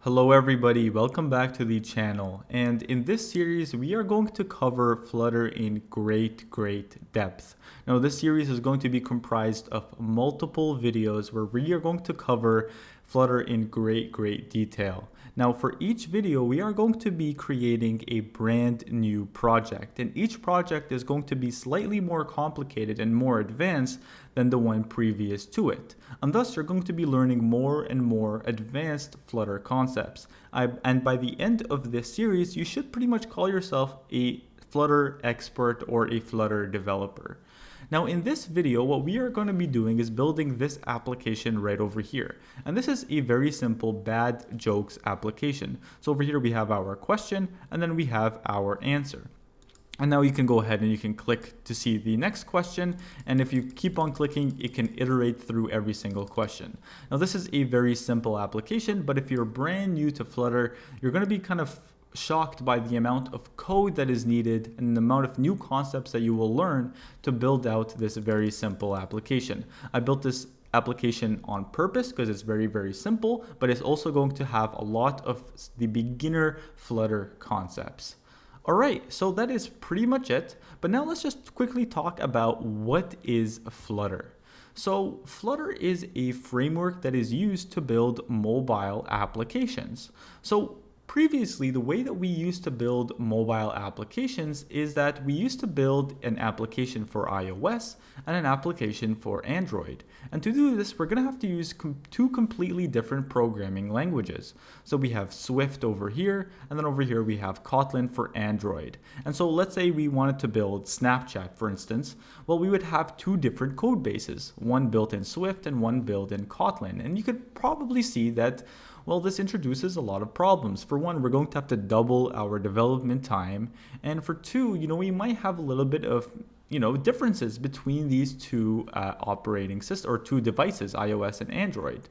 Hello everybody, welcome back to the channel, and in this series we are going to cover Flutter in great depth. Now this series is going to be comprised of multiple videos where we are going to cover Flutter in great detail. Now for each video we are going to be creating a brand new project, and each project is going to be slightly more complicated and more advanced than the one previous to it. And thus you're going to be learning more and more advanced Flutter concepts. And by the end of this series, you should pretty much call yourself a Flutter expert or a Flutter developer. Now in this video, what we are going to be doing is building this application right over here. And this is a very simple bad jokes application. So over here we have our question and then we have our answer. And now you can go ahead and you can click to see the next question. And if you keep on clicking, it can iterate through every single question. Now this is a very simple application, but if you're brand new to Flutter, you're going to be kind of shocked by the amount of code that is needed and the amount of new concepts that you will learn to build out this very simple application. I built this application on purpose because it's very simple, but it's also going to have a lot of the beginner Flutter concepts. Alright, so that is pretty much it, but now let's just quickly talk about what is Flutter. So Flutter is a framework that is used to build mobile applications. So previously, the way that we used to build mobile applications is that we used to build an application for iOS and an application for Android. And to do this, we're going to have to use two completely different programming languages. So we have Swift over here, and then over here we have Kotlin for Android. And so let's say we wanted to build Snapchat, for instance. Well, we would have two different code bases, one built in Swift and one built in Kotlin. And you could probably see that, well, this introduces a lot of problems. For one, we're going to have to double our development time. And for two, we might have a little bit of, differences between these two operating systems or two devices, iOS and Android.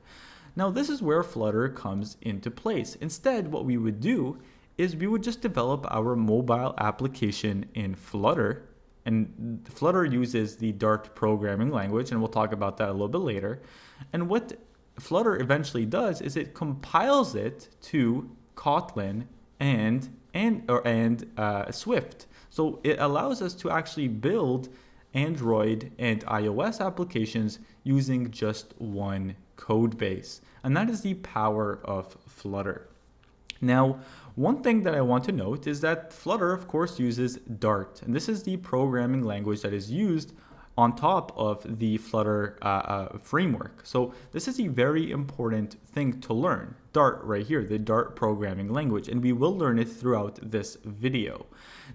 Now, this is where Flutter comes into place. Instead, what we would do is we would just develop our mobile application in Flutter. And Flutter uses the Dart programming language, and we'll talk about that a little bit later. And what Flutter eventually does is it compiles it to Kotlin and Swift. So it allows us to actually build Android and iOS applications using just one code base. And that is the power of Flutter. Now, one thing that I want to note is that Flutter, of course, uses Dart. And this is the programming language that is used on top of the Flutter framework. So this is a very important thing to learn. Dart right here, the Dart programming language, and we will learn it throughout this video.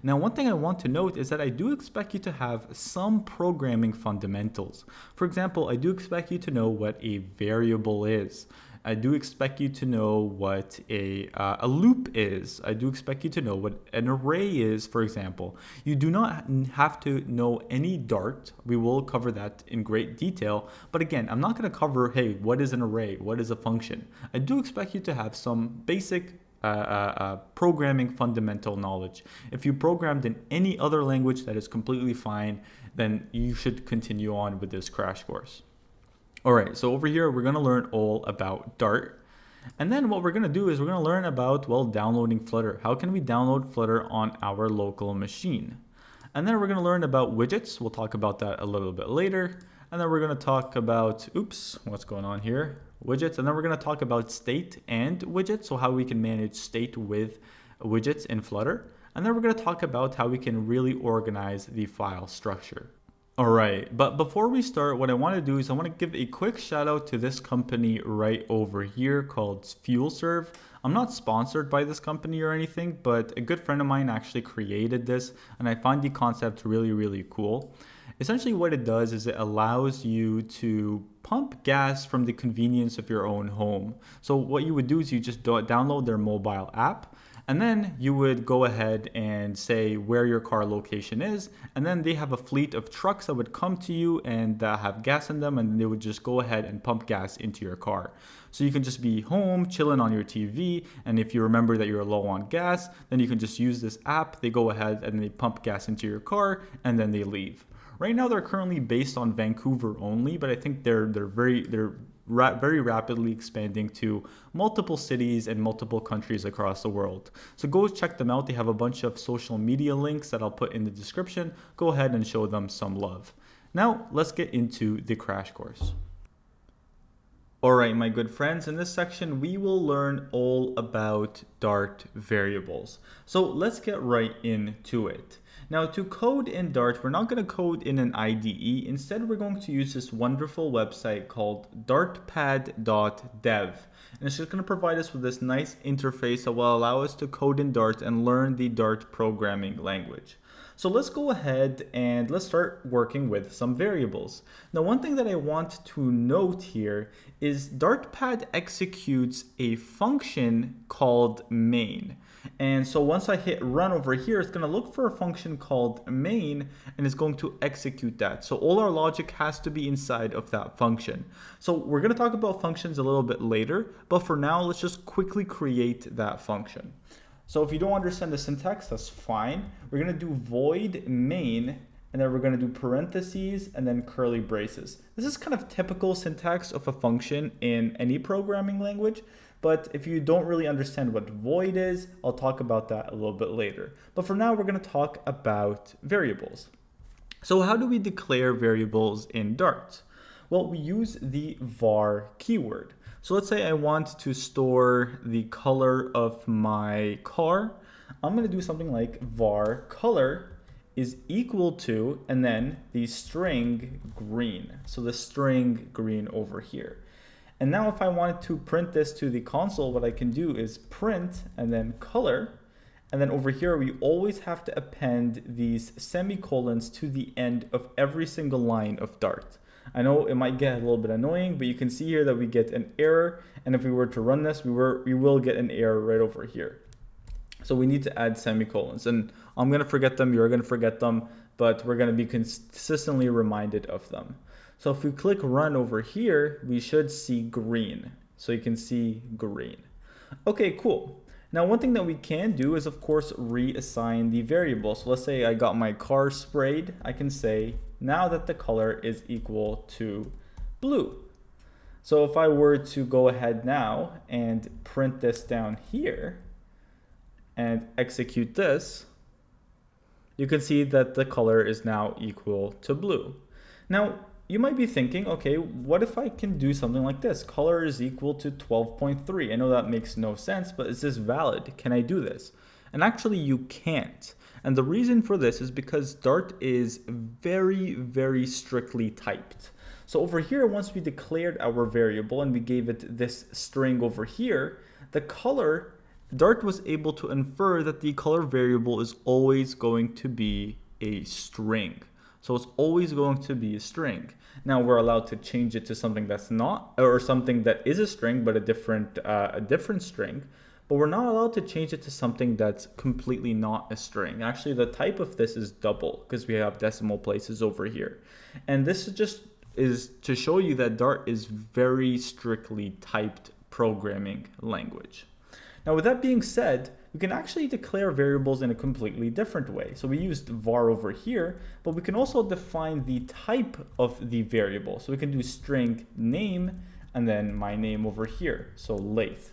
Now, one thing I want to note is that I do expect you to have some programming fundamentals. For example, I do expect you to know what a variable is. I do expect you to know what a loop is. I do expect you to know what an array is, for example. You do not have to know any Dart. We will cover that in great detail. But again, I'm not going to cover, hey, what is an array? What is a function? I do expect you to have some basic programming fundamental knowledge. If you programmed in any other language, that is completely fine. Then you should continue on with this crash course. All right, so over here, we're going to learn all about Dart. And then what we're going to do is we're going to learn about, well, downloading Flutter. How can we download Flutter on our local machine? And then we're going to learn about widgets. We'll talk about that a little bit later. And then we're going to talk about, what's going on here? Widgets. And then we're going to talk about state and widgets. So how we can manage state with widgets in Flutter. And then we're going to talk about how we can really organize the file structure. All right, but before we start, what I want to do is I want to give a quick shout out to this company right over here called FuelSrv. I'm not sponsored by this company or anything, but a good friend of mine actually created this, and I find the concept really cool. Essentially what it does is it allows you to pump gas from the convenience of your own home. So what you would do is you just download their mobile app, and then you would go ahead and say where your car location is. And then they have a fleet of trucks that would come to you and have gas in them. And they would just go ahead and pump gas into your car. So you can just be home, chilling on your TV. And if you remember that you're low on gas, then you can just use this app. They go ahead and they pump gas into your car and then they leave. Right now, they're currently based on Vancouver only, but I think they're very rapidly expanding to multiple cities and multiple countries across the world. So go check them out. They have a bunch of social media links that I'll put in the description. Go ahead and show them some love. Now let's get into the crash course. Alright, my good friends, in this section we will learn all about Dart variables. So let's get right into it. Now to code in Dart, we're not going to code in an IDE. Instead, we're going to use this wonderful website called dartpad.dev. And it's just going to provide us with this nice interface that will allow us to code in Dart and learn the Dart programming language. So let's go ahead and let's start working with some variables. Now, one thing that I want to note here is Dartpad executes a function called main. And so once I hit run over here, it's going to look for a function called main and it's going to execute that. So all our logic has to be inside of that function. So we're going to talk about functions a little bit later, but for now, let's just quickly create that function. So if you don't understand the syntax, that's fine. We're going to do void main, and then we're going to do parentheses and then curly braces. This is kind of typical syntax of a function in any programming language. But if you don't really understand what void is, I'll talk about that a little bit later. But for now, we're going to talk about variables. So how do we declare variables in Dart? Well, we use the var keyword. So let's say I want to store the color of my car. I'm going to do something like var color is equal to, and then the string green. So the string green over here. And now if I wanted to print this to the console, what I can do is print and then color. And then over here, we always have to append these semicolons to the end of every single line of Dart. I know it might get a little bit annoying, but you can see here that we get an error. And if we were to run this, we will get an error right over here. So we need to add semicolons. And I'm going to forget them, you're going to forget them, but we're going to be consistently reminded of them. So if we click run over here, we should see green. So you can see green. Okay, cool. Now, one thing that we can do is, of course, reassign the variable. So let's say I got my car sprayed. I can say now that the color is equal to blue. So if I were to go ahead now and print this down here and execute this, you can see that the color is now equal to blue. Now, you might be thinking, okay, what if I can do something like this? Color is equal to 12.3. I know that makes no sense, but is this valid? Can I do this? And actually you can't. And the reason for this is because Dart is very, very strictly typed. So over here, once we declared our variable and we gave it this string over here, the color, Dart was able to infer that the color variable is always going to be a string. So it's always going to be a string. Now we're allowed to change it to something that's not, or something that is a string, but a different string. But we're not allowed to change it to something that's completely not a string. Actually, the type of this is double because we have decimal places over here. And this is to show you that Dart is very strictly typed programming language. Now, with that being said, we can actually declare variables in a completely different way. So we used var over here, but we can also define the type of the variable. So we can do string name and then my name over here, so lathe.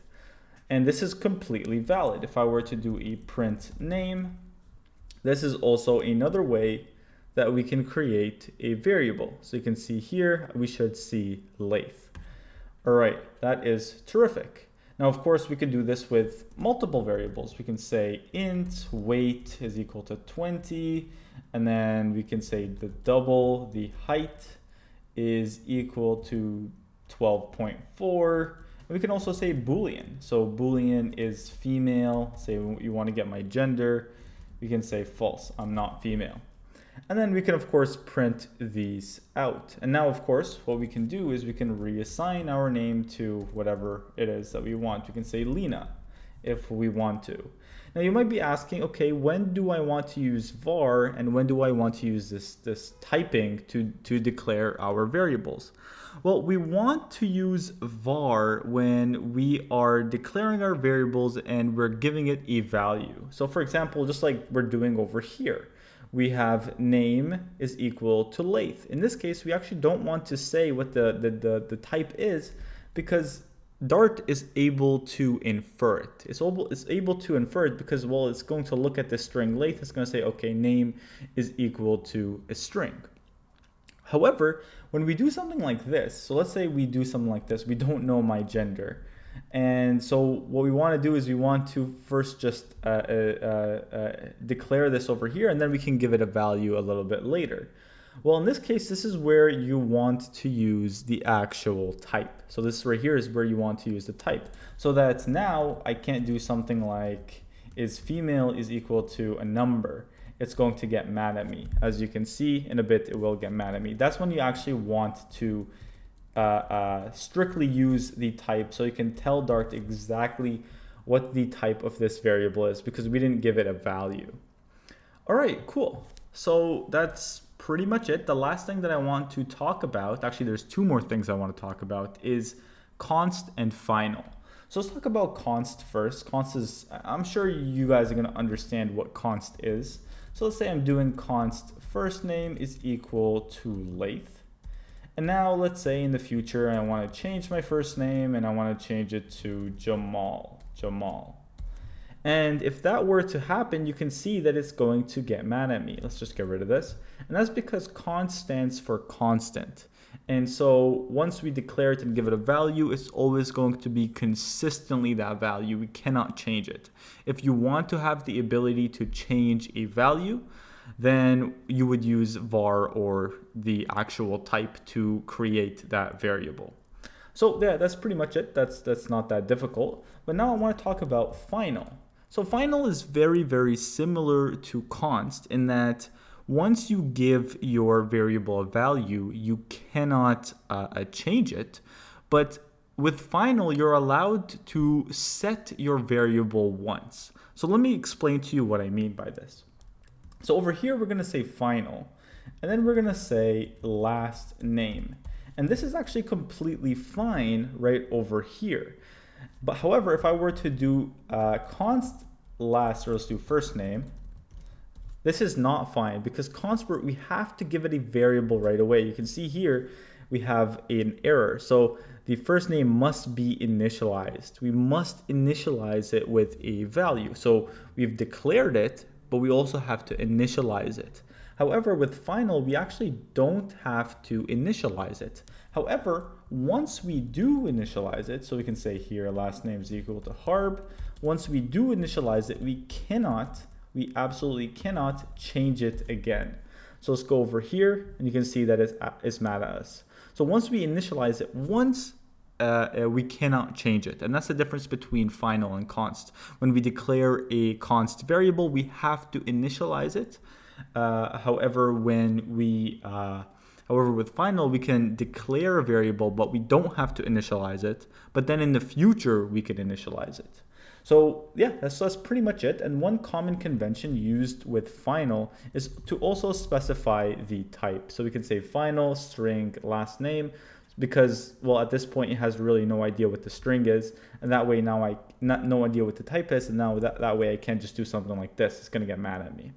And this is completely valid. If I were to do a print name, this is also another way that we can create a variable. So you can see here, we should see lathe. All right, that is terrific. Now, of course, we can do this with multiple variables. We can say int weight is equal to 20, and then we can say the height is equal to 12.4. We can also say Boolean. So Boolean is female. Say you want to get my gender. We can say false, I'm not female. And then we can, of course, print these out. And now, of course, what we can do is we can reassign our name to whatever it is that we want. We can say Lena if we want to. Now, you might be asking, okay, when do I want to use var and when do I want to use this typing to declare our variables? Well, we want to use var when we are declaring our variables and we're giving it a value. So, for example, just like we're doing over here. We have name is equal to lathe. In this case, we actually don't want to say what the type is, Because Dart is able to infer it. It's able to infer it because, well, it's going to look at the string length. It's going to say, okay, name is equal to a string. However, when we do something like this, so let's say we do something like this, we don't know my gender. And so what we want to do is we want to first just declare this over here, and then we can give it a value a little bit later. Well, in this case, this is where you want to use the actual type. So this right here is where you want to use the type. So that now I can't do something like is female is equal to a number. It's going to get mad at me. As you can see in a bit, it will get mad at me. That's when you actually want to strictly use the type, so you can tell Dart exactly what the type of this variable is, because we didn't give it a value. All right, cool. So that's pretty much it. The last thing that I want to talk about, actually there's two more things I want to talk about, is const and final. So let's talk about const first. Const is, I'm sure you guys are going to understand what const is. So let's say I'm doing const first name is equal to length. And now let's say in the future I want to change my first name and I want to change it to Jamal. And if that were to happen, you can see that it's going to get mad at me. Let's just get rid of this. And that's because const stands for constant. And so once we declare it and give it a value, it's always going to be consistently that value. We cannot change it. If you want to have the ability to change a value, then you would use var or the actual type to create that variable. So yeah, that's pretty much it. That's not that difficult. But now I want to talk about final. So final is very, very similar to const in that once you give your variable a value, you cannot change it. But with final, you're allowed to set your variable once. So let me explain to you what I mean by this. So over here, we're going to say final, and then we're going to say last name. And this is actually completely fine right over here. But however, if I were to do const last, or let's do first name, this is not fine because const, we have to give it a variable right away. You can see here we have an error. So the first name must be initialized. We must initialize it with a value. So we've declared it, but we also have to initialize it. However, with final, we actually don't have to initialize it. However, once we do initialize it, so we can say here last name is equal to Harb. Once we do initialize it, we absolutely cannot change it again. So let's go over here and you can see that it's mad at us. So once we initialize it once, we cannot change it. And that's the difference between final and const. When we declare a const variable, we have to initialize it. However, with final, we can declare a variable, but we don't have to initialize it. But then in the future, we can initialize it. So yeah, that's pretty much it. And one common convention used with final is to also specify the type. So we can say final string last name, because, well, at this point, it has really no idea what the string is. And that way now I no idea what the type is. And now that way I can't just do something like this. It's going to get mad at me.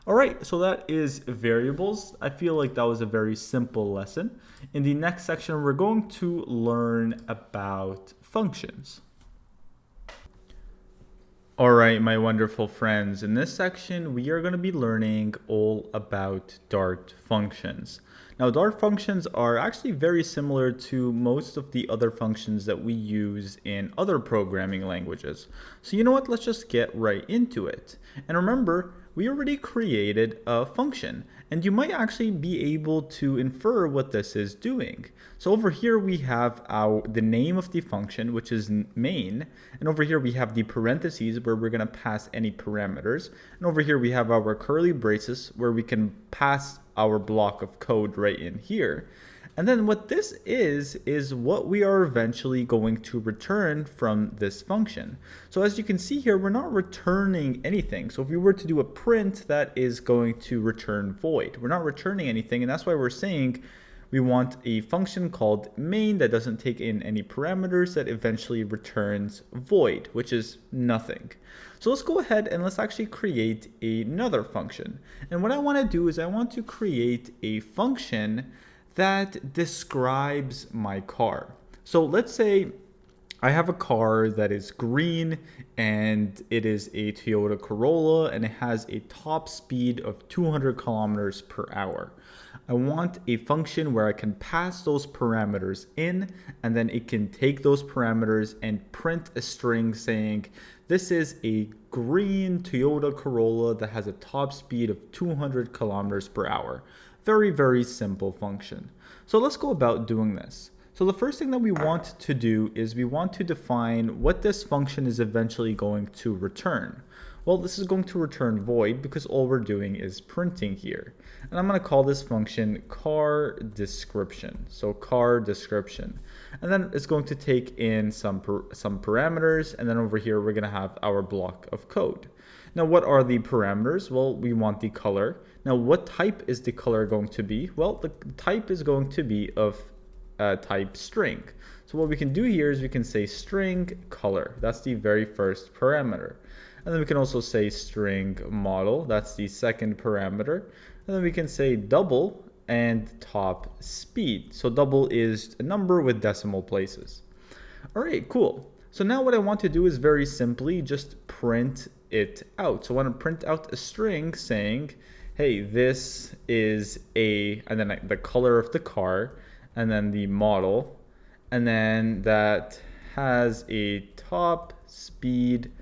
All right, so that is variables. I feel like that was a very simple lesson. In the next section, we're going to learn about functions. All right, my wonderful friends. In this section, we are going to be learning all about Dart functions. Now, Dart functions are actually very similar to most of the other functions that we use in other programming languages. So you know what? Let's just get right into it. And remember, we already created a function, and you might actually be able to infer what this is doing. So over here we have the name of the function, which is main, and over here we have the parentheses where we're going to pass any parameters, and over here we have our curly braces where we can pass our block of code right in here. And then what this is what we are eventually going to return from this function. So as you can see here, we're not returning anything. So if we were to do a print, that is going to return void. We're not returning anything, and that's why we're saying we want a function called main that doesn't take in any parameters, that eventually returns void, which is nothing. So let's go ahead and let's actually create another function. And what I want to do is I want to create a function that describes my car. So let's say I have a car that is green and it is a Toyota Corolla and it has a top speed of 200 kilometers per hour. I want a function where I can pass those parameters in, and then it can take those parameters and print a string saying, this is a green Toyota Corolla that has a top speed of 200 kilometers per hour. Very, very simple function. So let's go about doing this. So the first thing that we want to do is we want to define what this function is eventually going to return. Well, this is going to return void because all we're doing is printing here. And I'm going to call this function car description. So car description. And then it's going to take in some parameters. And then over here, we're going to have our block of code. Now, what are the parameters? Well, we want the color. Now, what type is the color going to be? Well, the type is going to be of type string. So what we can do here is we can say string color. That's the very first parameter. And then we can also say string model. That's the second parameter. And then we can say double and top speed. So double is a number with decimal places. All right, cool. So now what I want to do is very simply just print it out. So I want to print out a string saying, hey, this is and then the color of the car, and then the model, and then that has a top speed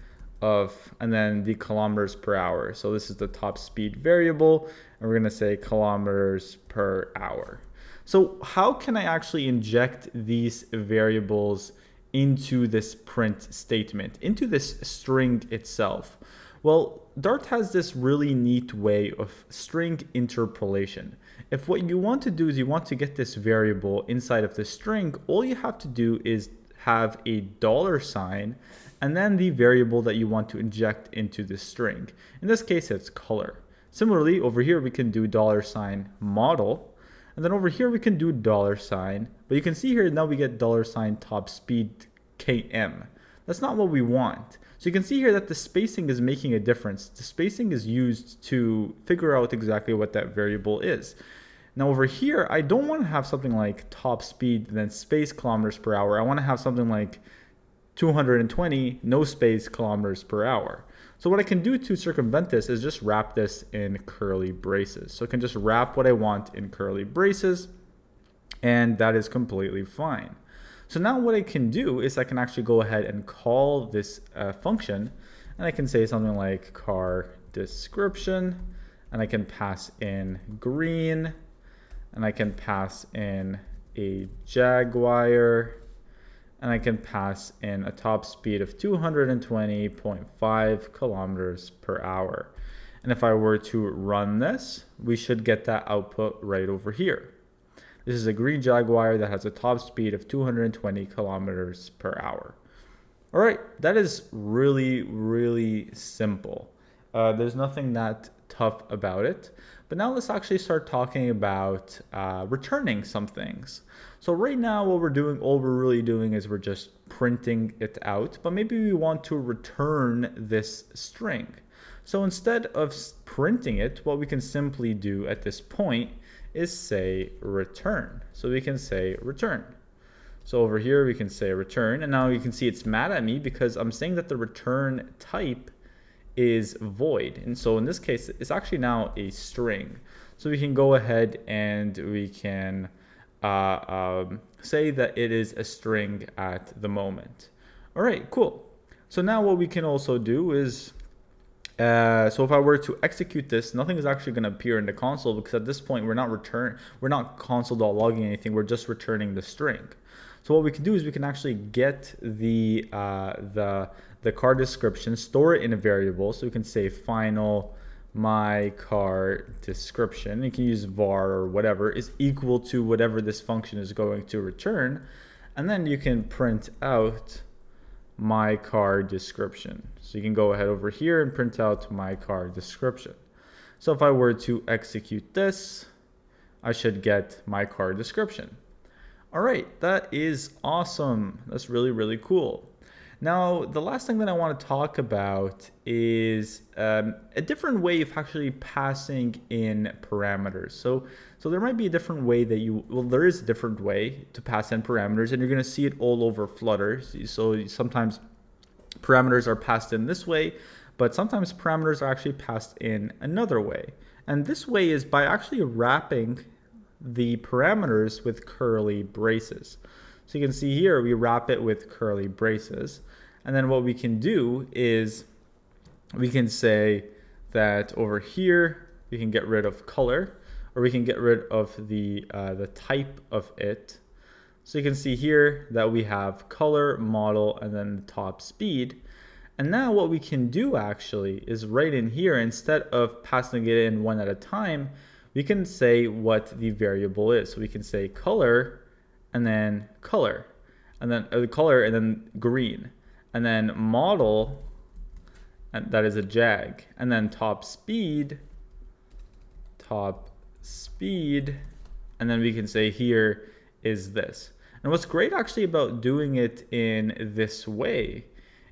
of, and then the kilometers per hour. So this is the top speed variable, and we're gonna say kilometers per hour. So how can I actually inject these variables into this print statement, into this string itself? Well, Dart has this really neat way of string interpolation. If what you want to do is you want to get this variable inside of the string, all you have to do is have a $sign and then the variable that you want to inject into the string. In this case, it's color. Similarly, over here, we can do $sign model. And then over here, we can do $sign. But you can see here, now we get $sign top speed KM. That's not what we want. So you can see here that the spacing is making a difference. The spacing is used to figure out exactly what that variable is. Now over here, I don't want to have something like top speed, then space kilometers per hour. I want to have something like 220, no space kilometers per hour. So what I can do to circumvent this is just wrap this in curly braces. So I can just wrap what I want in curly braces, and that is completely fine. So now what I can do is I can actually go ahead and call this function, and I can say something like car description, and I can pass in green, and I can pass in a Jaguar, and I can pass in a top speed of 220.5 kilometers per hour. And if I were to run this, we should get that output right over here. This is a green Jaguar that has a top speed of 220 kilometers per hour. All right, that is really, really simple. There's nothing that tough about it. But now let's actually start talking about returning some things. So right now what we're doing, all we're really doing is we're just printing it out, but maybe we want to return this string. So instead of printing it, what we can simply do at this point is say return. So we can say return. So over here we can say return, and now you can see it's mad at me because I'm saying that the return type is void. And so in this case, it's actually now a string. So we can go ahead and we can say that it is a string at the moment. All right, cool. So now what we can also do is, so if I were to execute this, nothing is actually going to appear in the console because at this point we're not console.logging anything. We're just returning the string. So what we can do is we can actually get the car description, store it in a variable. So we can say final my car description. You can use var or whatever is equal to whatever this function is going to return, and then you can print out my car description. So you can go ahead over here and print out my car description. So if I were to execute this, I should get my car description. All right, that is awesome. That's really, really cool. Now, the last thing that I want to talk about is a different way of actually passing in parameters. So there might be a different way that there is a different way to pass in parameters, and you're going to see it all over Flutter. So sometimes parameters are passed in this way, but sometimes parameters are actually passed in another way. And this way is by actually wrapping the parameters with curly braces. So you can see here, we wrap it with curly braces. And then what we can do is we can say that over here, we can get rid of color, or we can get rid of the type of it. So you can see here that we have color, model, and then the top speed. And now what we can do actually is right in here, instead of passing it in one at a time, we can say what the variable is. So we can say color, and then color, and then color, and then green, and then model, and that is a jag, and then top speed, and then we can say here is this. And what's great actually about doing it in this way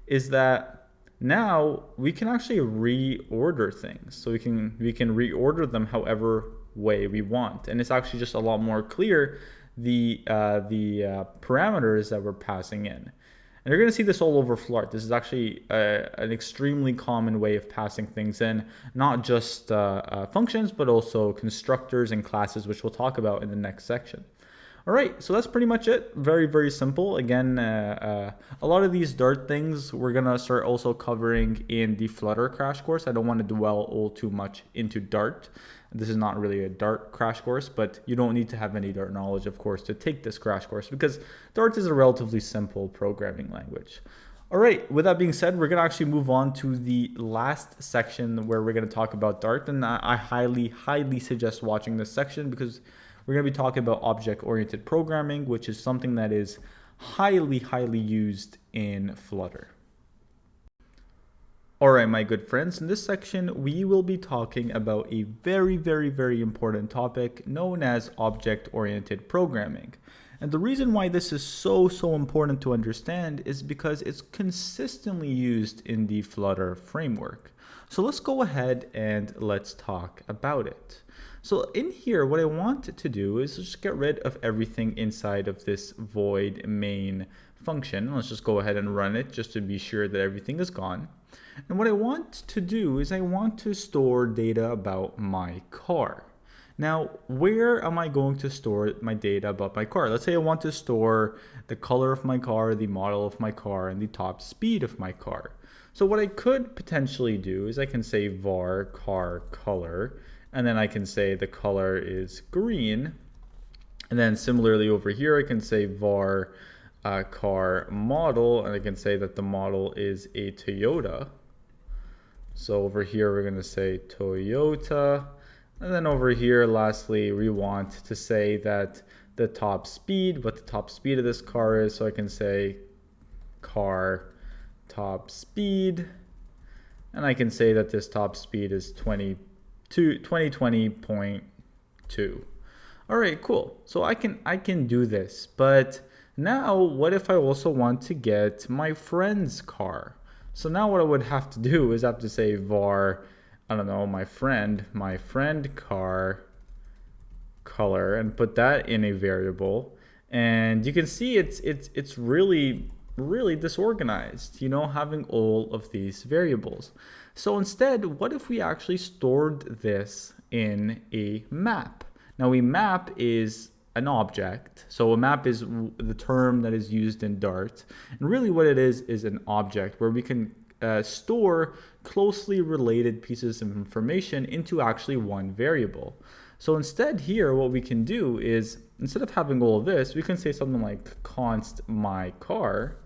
is that now we can actually reorder things. So we can reorder them however way we want, and it's actually just a lot more clear the parameters that we're passing in. And you're going to see this all over Flutter. This is actually an extremely common way of passing things in, not just functions, but also constructors and classes, which we'll talk about in the next section. All right, so that's pretty much it. Very, very simple. Again, a lot of these Dart things we're going to start also covering in the Flutter crash course. I don't want to dwell all too much into Dart. This is not really a Dart crash course, but you don't need to have any Dart knowledge, of course, to take this crash course, because Dart is a relatively simple programming language. All right, with that being said, we're going to actually move on to the last section where we're going to talk about Dart. And I highly, highly suggest watching this section, because we're going to be talking about object-oriented programming, which is something that is highly, highly used in Flutter. All right, my good friends, in this section, we will be talking about a very, very, very important topic known as object-oriented programming. And the reason why this is so important to understand is because it's consistently used in the Flutter framework. So let's go ahead and let's talk about it. So in here, what I want to do is just get rid of everything inside of this void main function. Let's just go ahead and run it just to be sure that everything is gone. And what I want to do is I want to store data about my car. Now, where am I going to store my data about my car? Let's say I want to store the color of my car, the model of my car, and the top speed of my car. So what I could potentially do is I can say var car color, and then I can say the color is green. And then similarly over here, I can say var car model, and I can say that the model is a Toyota. So over here, we're going to say Toyota. And then over here, lastly, we want to say that the top speed, what the top speed of this car is. So I can say car top speed. And I can say that this top speed is 2020.2. All right, cool. So I can do this. But now what if I also want to get my friend's car? So now what I would have to do is I have to say var, I don't know, my friend car color, and put that in a variable. And you can see it's really disorganized, you know, having all of these variables. So instead, what if we actually stored this in a map? Now a map is an object. So a map is the term that is used in Dart. And really what it is an object where we can store closely related pieces of information into actually one variable. So instead here, what we can do is, instead of having all of this, we can say something like const my car.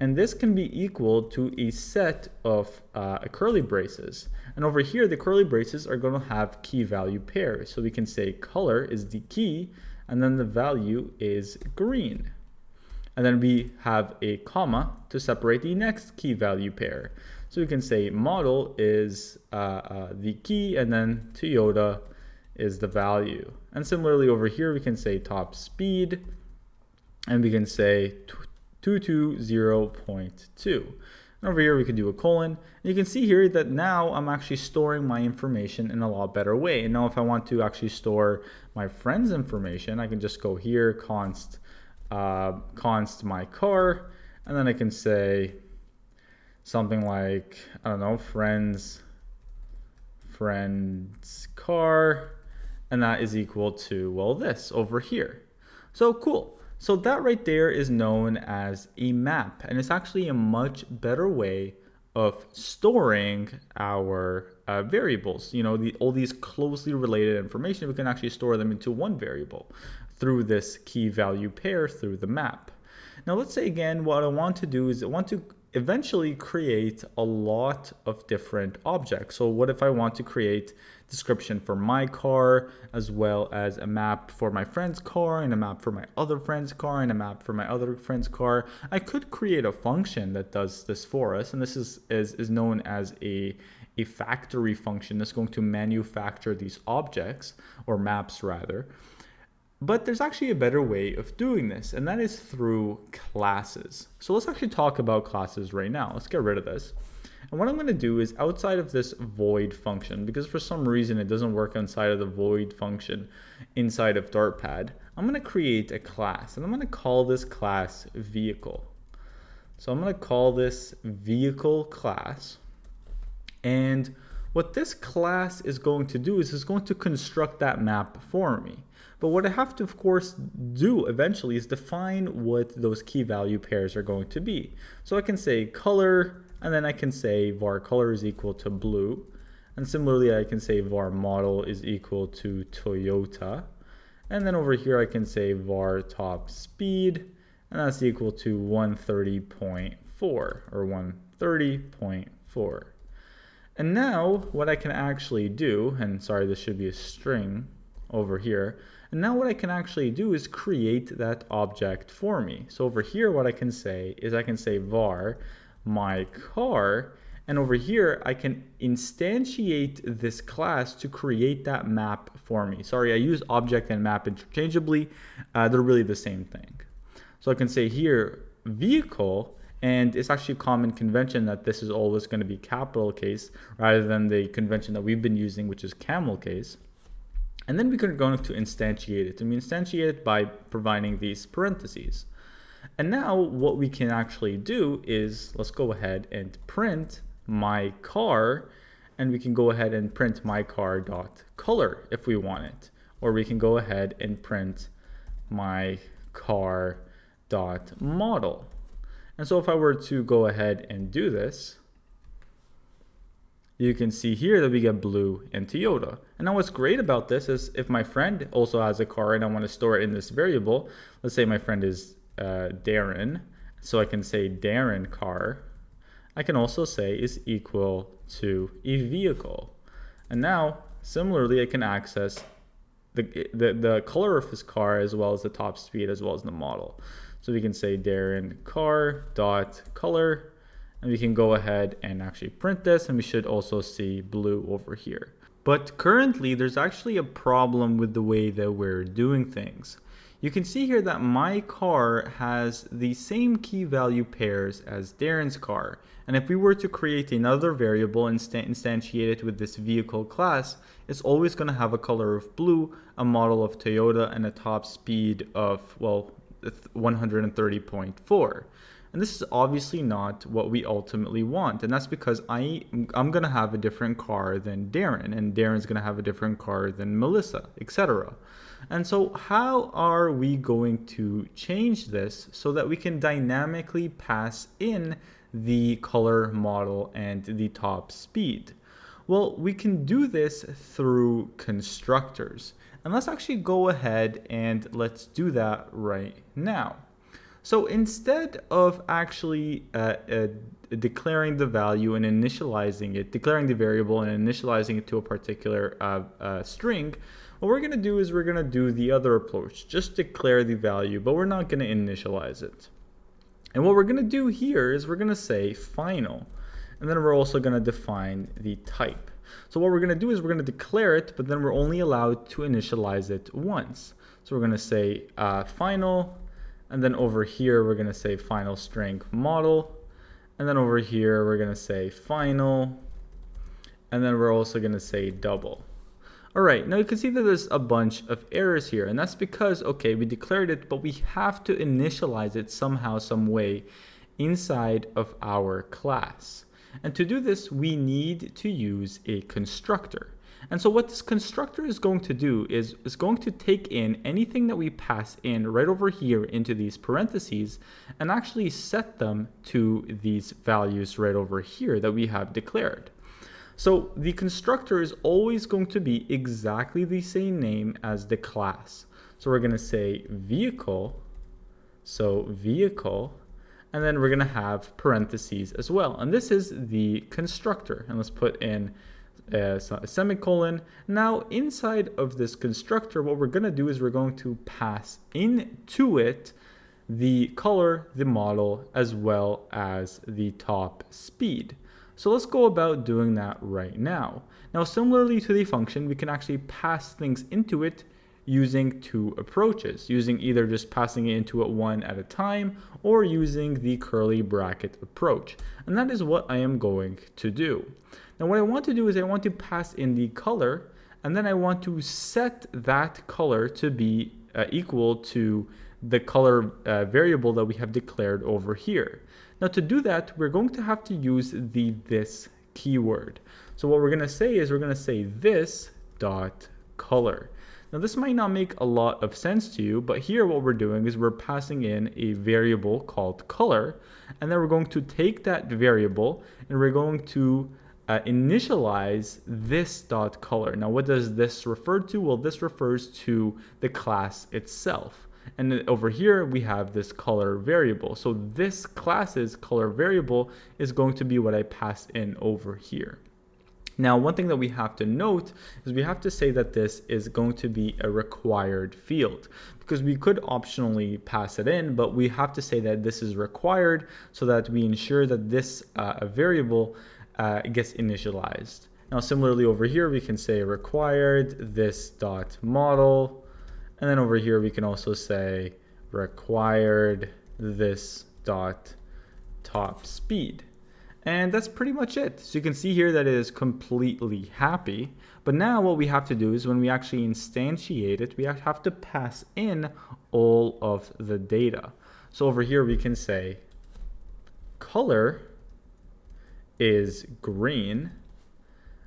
And this can be equal to a set of curly braces. And over here, the curly braces are going to have key value pairs. So we can say color is the key, and then the value is green. And then we have a comma to separate the next key value pair. So we can say model is the key, and then Toyota is the value. And similarly over here, we can say top speed, and we can say 220.2. And over here we could do a colon. And you can see here that now I'm actually storing my information in a lot better way. And now if I want to actually store my friend's information, I can just go here, const my car, and then I can say something like, I don't know, friend's car, and that is equal to, well, this over here. So cool. So that right there is known as a map, and it's actually a much better way of storing our variables. You know, all these closely related information, we can actually store them into one variable through this key value pair through the map. Now let's say again, what I want to do is I want to eventually create a lot of different objects. So what if I want to create description for my car, as well as a map for my friend's car, and a map for my other friend's car, and a map for my other friend's car? I could create a function that does this for us, and this is known as a factory function that's going to manufacture these objects, or maps rather. But there's actually a better way of doing this, and that is through classes. So let's actually talk about classes right now. Let's get rid of this. And what I'm going to do is, outside of this void function, because for some reason it doesn't work inside of the void function inside of Dartpad, I'm going to create a class, and I'm going to call this class vehicle. So I'm going to call this vehicle class, and what this class is going to do is it's going to construct that map for me. But what I have to, of course, do eventually is define what those key value pairs are going to be. So I can say color, and then I can say var color is equal to blue. And similarly, I can say var model is equal to Toyota. And then over here, I can say var top speed, and that's equal to 130.4 or 130.4. And now what I can actually do, and sorry, this should be a string over here. And now what I can actually do is create that object for me. So over here, what I can say is I can say var my car, and over here I can instantiate this class to create that map for me. Sorry, I use object and map interchangeably. They're really the same thing. So I can say here vehicle, and it's actually a common convention that this is always going to be capital case rather than the convention that we've been using, which is camel case. And then we're going to instantiate it. And we instantiate it by providing these parentheses. And now what we can actually do is, let's go ahead and print my car, and we can go ahead and print my car dot color if we want it. Or we can go ahead and print my car dot model. And so if I were to go ahead and do this, you can see here that we get blue and Toyota. And now what's great about this is if my friend also has a car and I want to store it in this variable, let's say my friend is Darren, so I can say Darren car. I can also say is equal to a vehicle. And now similarly I can access the color of his car as well as the top speed as well as the model. So we can say Darren car dot color, and we can go ahead and actually print this, and we should also see blue over here. But currently there's actually a problem with the way that we're doing things. You can see here that my car has the same key value pairs as Darren's car. And if we were to create another variable and instantiate it with this vehicle class, it's always going to have a color of blue, a model of Toyota, and a top speed of, well, 130.4. And this is obviously not what we ultimately want. And that's because I'm going to have a different car than Darren, and Darren's going to have a different car than Melissa, etc. And so how are we going to change this so that we can dynamically pass in the color, model, and the top speed? Well, we can do this through constructors. And let's actually go ahead and let's do that right now. So instead of actually declaring the value and initializing it, declaring the variable and initializing it to a particular string, what we're going to do is we're going to do the other approach, just declare the value, but we're not going to initialize it. And what we're going to do here is we're going to say final, and then we're also going to define the type. So what we're going to do is we're going to declare it, but then we're only allowed to initialize it once. So we're going to say final And then over here, we're going to say final string model. And then over here, we're going to say final. And then we're also going to say double. All right, now you can see that there's a bunch of errors here, and that's because, okay, we declared it, but we have to initialize it somehow, some way inside of our class. And to do this, we need to use a constructor. And so what this constructor is going to do is going to take in anything that we pass in right over here into these parentheses and actually set them to these values right over here that we have declared. So the constructor is always going to be exactly the same name as the class. So we're going to say vehicle, so vehicle, and then we're going to have parentheses as well. And this is the constructor. And let's put in a semicolon. Now inside of this constructor, what we're going to do is we're going to pass into it the color, the model, as well as the top speed. So let's go about doing that right now. Now, similarly to the function, we can actually pass things into it using two approaches, using either just passing it into it one at a time or using the curly bracket approach. And that is what I am going to do. Now, what I want to do is I want to pass in the color, and then I want to set that color to be equal to the color variable that we have declared over here. Now to do that, we're going to have to use the this keyword. So what we're going to say is we're going to say this dot color. Now this might not make a lot of sense to you, but here what we're doing is we're passing in a variable called color, and then we're going to take that variable and we're going to initialize this dot color. Now what does this refer to? Well, this refers to the class itself. And then over here, we have this color variable. So this class's color variable is going to be what I pass in over here. Now, one thing that we have to note is we have to say that this is going to be a required field, because we could optionally pass it in, but we have to say that this is required so that we ensure that this variable gets initialized. Now, similarly over here, we can say required this dot model. And then over here, we can also say required this dot top speed. And that's pretty much it. So you can see here that it is completely happy. But now what we have to do is when we actually instantiate it, we have to pass in all of the data. So over here, we can say color is green.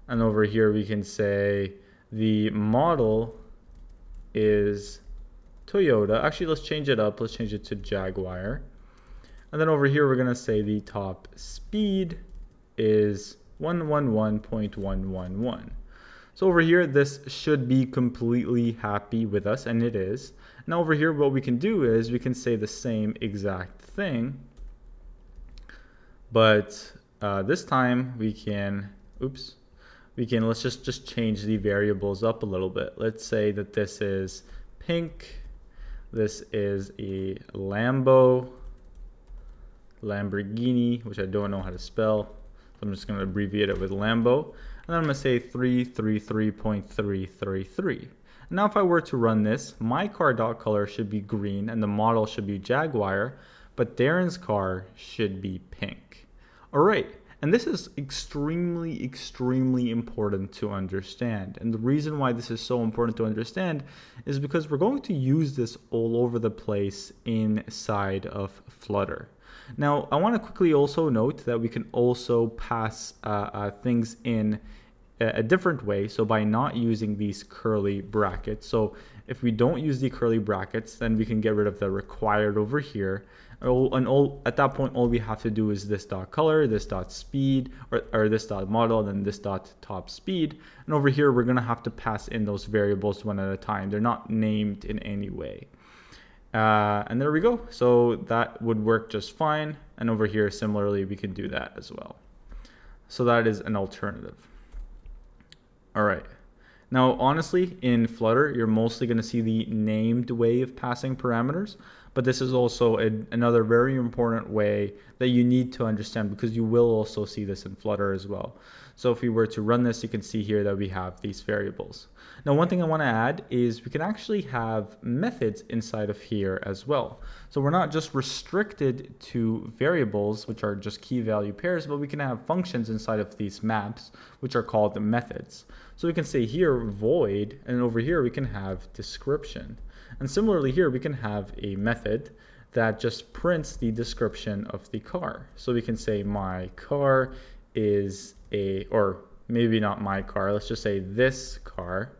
And over here, we can say the model is Toyota. Actually, let's change it up. Let's change it to Jaguar. And then over here, we're going to say the top speed is 111.111. So over here, this should be completely happy with us, and it is. Now over here, what we can do is we can say the same exact thing, but this time we can, let's just change the variables up a little bit. Let's say that this is pink, this is a Lamborghini, which I don't know how to spell, so I'm just going to abbreviate it with Lambo, and then I'm going to say 333.333. Now if I were to run this, my car.color should be green and the model should be Jaguar, but Darren's car should be pink. All right. And this is extremely, extremely important to understand. And the reason why this is so important to understand is because we're going to use this all over the place inside of Flutter. Now, I want to quickly also note that we can also pass things in a different way. So by not using these curly brackets. So if we don't use the curly brackets, then we can get rid of the required over here. At that point, all we have to do is this dot color, this dot speed, or this dot model, and then this dot top speed. And over here, we're going to have to pass in those variables one at a time. They're not named in any way. And there we go. So that would work just fine. And over here, similarly, we can do that as well. So that is an alternative. All right. Now, honestly, in Flutter, you're mostly going to see the named way of passing parameters. But this is also another very important way that you need to understand, because you will also see this in Flutter as well. So if we were to run this, you can see here that we have these variables. Now, one thing I want to add is we can actually have methods inside of here as well. So we're not just restricted to variables, which are just key value pairs, but we can have functions inside of these maps, which are called methods. So we can say here void, and over here we can have description. And similarly here, we can have a method that just prints the description of the car. So we can say my car is a, or maybe not my car, let's just say this car.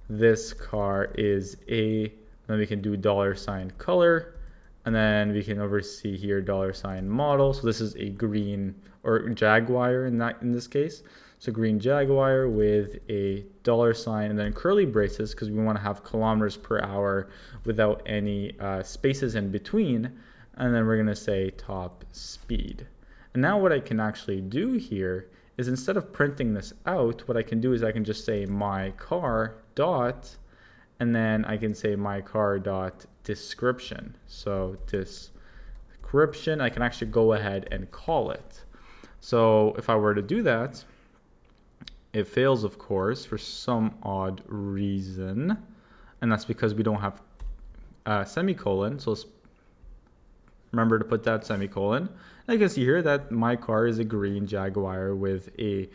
This car is a, then we can do $ color, and then we can oversee here $ model. So this is a green, or Jaguar in this case. So green Jaguar with a $ and then curly braces, because we want to have kilometers per hour without any spaces in between. And then we're going to say top speed. And now what I can actually do here is, instead of printing this out, what I can do is I can just say my car dot, and then I can say my car dot description. So description, I can actually go ahead and call it. So if I were to do that, it fails, of course, for some odd reason, and that's because we don't have a semicolon. So let's remember to put that semicolon. And you can see here that my car is a green Jaguar with a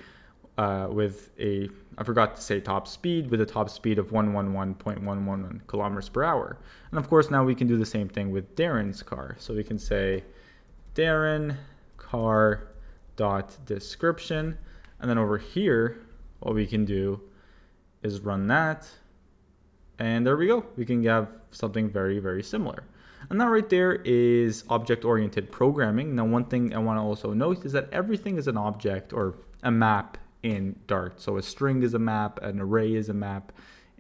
I forgot to say top speed, with a top speed of 111.111 kilometers per hour. And of course, now we can do the same thing with Darren's car. So we can say Darren car dot description, and then over here, what we can do is run that, and there we go. We can have something very, very similar. And that right there is object-oriented programming. Now, one thing I want to also note is that everything is an object or a map in Dart. So a string is a map, an array is a map.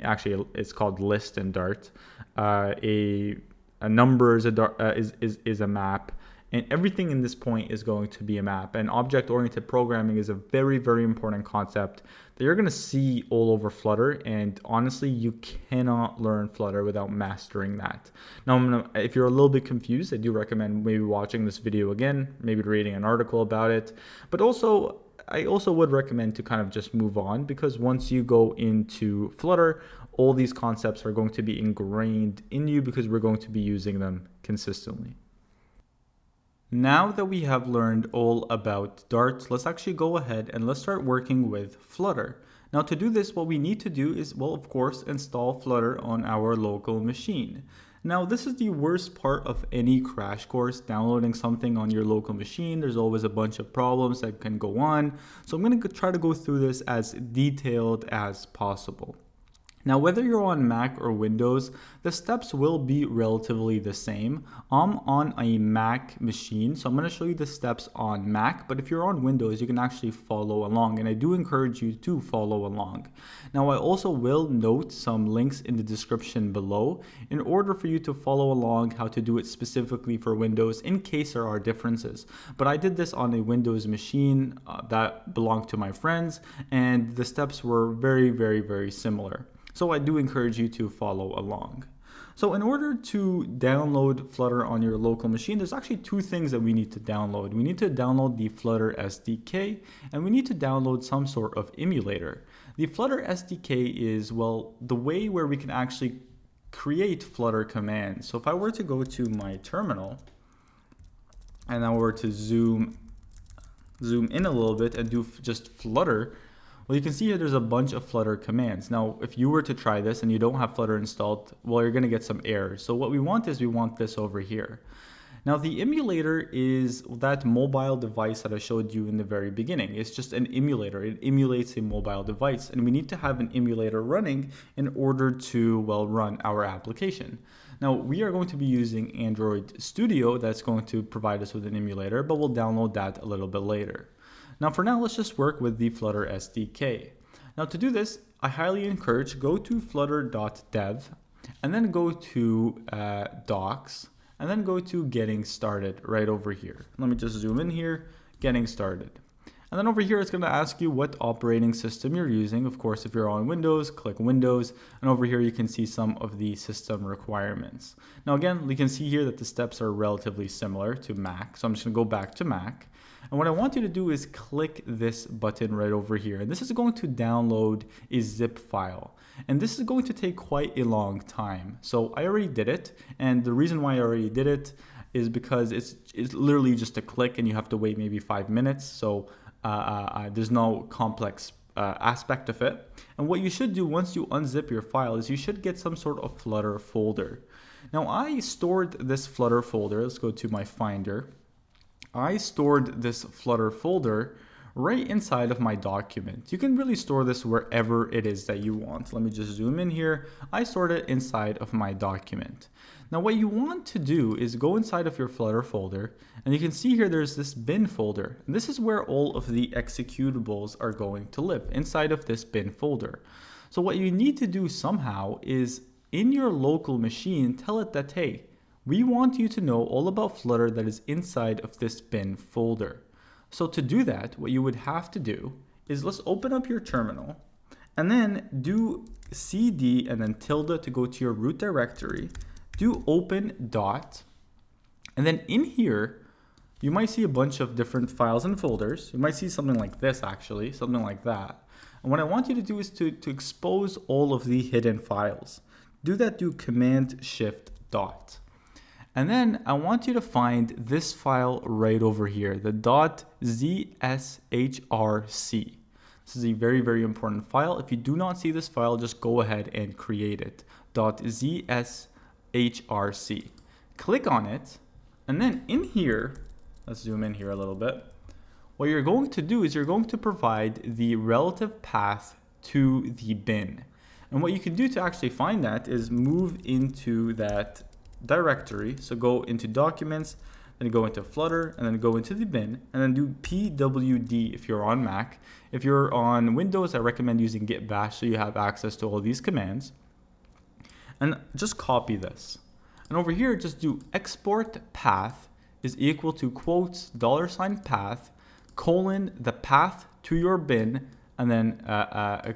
Actually, it's called list in Dart. A number is a map. And everything in this point is going to be a map. And object-oriented programming is a very, very important concept that you're going to see all over Flutter. And honestly, you cannot learn Flutter without mastering that. Now, if you're a little bit confused, I do recommend maybe watching this video again, maybe reading an article about it. But also, I also would recommend to kind of just move on, because once you go into Flutter, all these concepts are going to be ingrained in you, because we're going to be using them consistently. Now that we have learned all about Dart, let's actually go ahead and let's start working with Flutter. Now, to do this, what we need to do is, well, of course, install Flutter on our local machine. Now, this is the worst part of any crash course, downloading something on your local machine. There's always a bunch of problems that can go on. So I'm going to try to go through this as detailed as possible. Now, whether you're on Mac or Windows, the steps will be relatively the same. I'm on a Mac machine, so I'm going to show you the steps on Mac, but if you're on Windows, you can actually follow along, and I do encourage you to follow along. Now, I also will note some links in the description below in order for you to follow along how to do it specifically for Windows in case there are differences. But I did this on a Windows machine that belonged to my friends, and the steps were very, very, very similar. So I do encourage you to follow along. So in order to download Flutter on your local machine, there's actually two things that we need to download. We need to download the Flutter SDK, and we need to download some sort of emulator. The Flutter SDK is, well, the way where we can actually create Flutter commands. So if I were to go to my terminal, and I were to zoom in a little bit and do just Flutter, well, you can see here there's a bunch of Flutter commands. Now, if you were to try this and you don't have Flutter installed, well, you're going to get some errors. So what we want is we want this over here. Now, the emulator is that mobile device that I showed you in the very beginning. It's just an emulator. It emulates a mobile device, and we need to have an emulator running in order to, well, run our application. Now, we are going to be using Android Studio that's going to provide us with an emulator, but we'll download that a little bit later. Now, for now, let's just work with the Flutter SDK. Now, to do this, I highly encourage go to flutter.dev, and then go to docs, and then go to getting started right over here. Let me just zoom in here, getting started. And then over here, it's going to ask you what operating system you're using. Of course, if you're on Windows, click Windows. And over here, you can see some of the system requirements. Now, again, we can see here that the steps are relatively similar to Mac. So I'm just going to go back to Mac. And what I want you to do is click this button right over here. And this is going to download a zip file. And this is going to take quite a long time. So I already did it. And the reason why I already did it is because it's literally just a click and you have to wait maybe 5 minutes. So there's no complex aspect of it. And what you should do once you unzip your file is you should get some sort of Flutter folder. Now I stored this Flutter folder. Let's go to my Finder. I stored this Flutter folder right inside of my document. You can really store this wherever it is that you want. Let me just zoom in here. I stored it inside of my document. Now what you want to do is go inside of your Flutter folder, and you can see here there's this bin folder. And this is where all of the executables are going to live, inside of this bin folder. So what you need to do somehow is in your local machine, tell it that, hey, we want you to know all about Flutter that is inside of this bin folder. So to do that, what you would have to do is let's open up your terminal and then do cd and then tilde to go to your root directory. Do open dot, and then in here, you might see a bunch of different files and folders. You might see something like this actually, something like that. And what I want you to do is to expose all of the hidden files. Do that, do command shift dot. And then I want you to find this file right over here, the .zshrc. This is a very, very important file. If you do not see this file, just go ahead and create it. .zshrc. Click on it, and then in here, let's zoom in here a little bit. What you're going to do is you're going to provide the relative path to the bin. And what you can do to actually find that is move into that directory. So go into documents, then go into Flutter, and then go into the bin, and then do pwd if you're on Mac. If you're on Windows, I recommend using git bash so you have access to all these commands. And just copy this. And over here, just do export path is equal to quotes $path colon the path to your bin, and then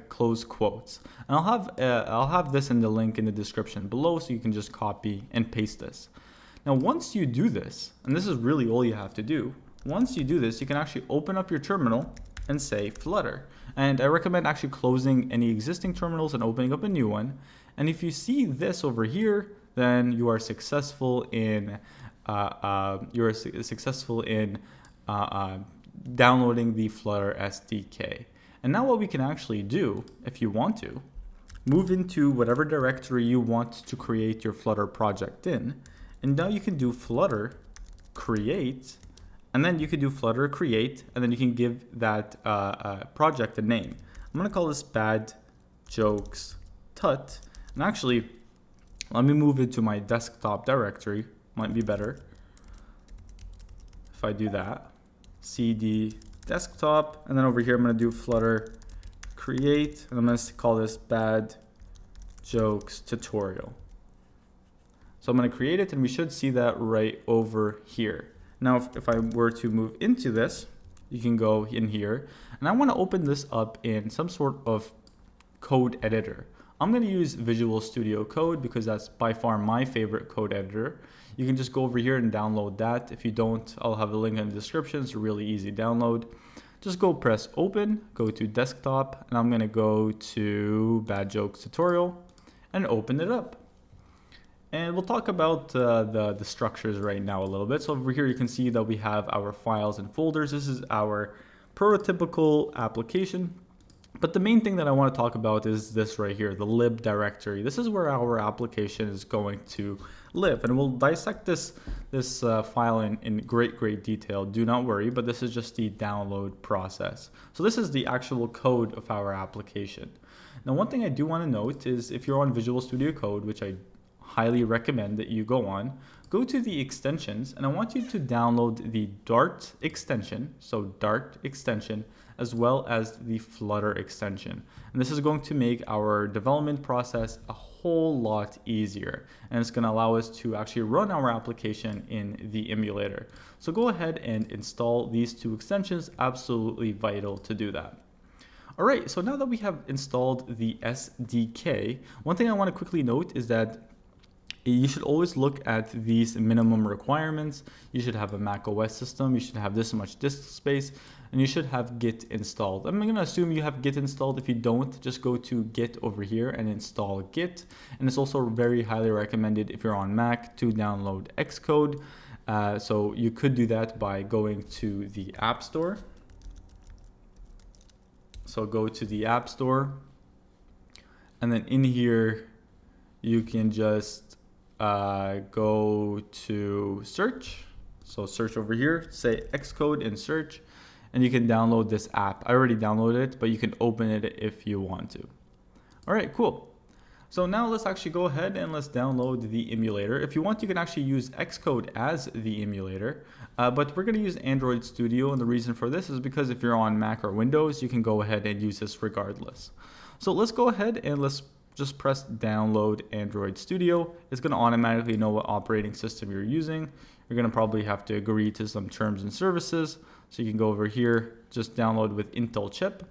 close quotes. And I'll have this in the link in the description below, so you can just copy and paste this. Now, once you do this, and this is really all you have to do, once you do this, you can actually open up your terminal and say Flutter. And I recommend actually closing any existing terminals and opening up a new one. And if you see this over here, then you are successful in downloading the Flutter SDK. And now what we can actually do, if you want to, move into whatever directory you want to create your Flutter project in. And now you can do Flutter create, and then you can do Flutter create, and then you can give that project a name. I'm going to call this bad jokes tut. And actually, let me move it to my desktop directory. Might be better if I do that. cd desktop, and then over here I'm going to do Flutter create, and I'm going to call this bad jokes tutorial. So I'm going to create it, and we should see that right over here. Now, if I were to move into this, you can go in here, and I want to open this up in some sort of code editor. I'm going to use Visual Studio Code because that's by far my favorite code editor. You can just go over here and download that. If you don't, I'll have a link in the description. It's a really easy download. Just go press open, go to desktop, and I'm going to go to Bad Jokes Tutorial and open it up. And we'll talk about the structures right now a little bit. So over here you can see that we have our files and folders. This is our prototypical application. But the main thing that I want to talk about is this right here, the lib directory. This is where our application is going to live. And we'll dissect this file in great detail. Do not worry, but this is just the download process. So this is the actual code of our application. Now, one thing I do want to note is if you're on Visual Studio Code, which I highly recommend that you go on, go to the extensions, and I want you to download the Dart extension, so Dart extension, as well as the Flutter extension. And this is going to make our development process a whole lot easier, and it's going to allow us to actually run our application in the emulator. So go ahead and install these two extensions, absolutely vital to do that. All right, so now that we have installed the SDK, one thing I want to quickly note is that you should always look at these minimum requirements. You should have a Mac OS system, you should have this much disk space, and you should have Git installed. I'm going to assume you have Git installed. If you don't, just go to Git over here and install Git. And it's also very highly recommended if you're on Mac to download Xcode. So you could do that by going to the App Store. So go to the App Store, and then in here, you can just go to search. So search over here, say Xcode in search, and you can download this app. I already downloaded it, but you can open it if you want to. All right, cool. So now let's actually go ahead and let's download the emulator. If you want, you can actually use Xcode as the emulator, but we're going to use Android Studio. And the reason for this is because if you're on Mac or Windows, you can go ahead and use this regardless. So let's go ahead and let's just press download Android Studio. It's going to automatically know what operating system you're using. You're going to probably have to agree to some terms and services. So you can go over here, just download with Intel chip.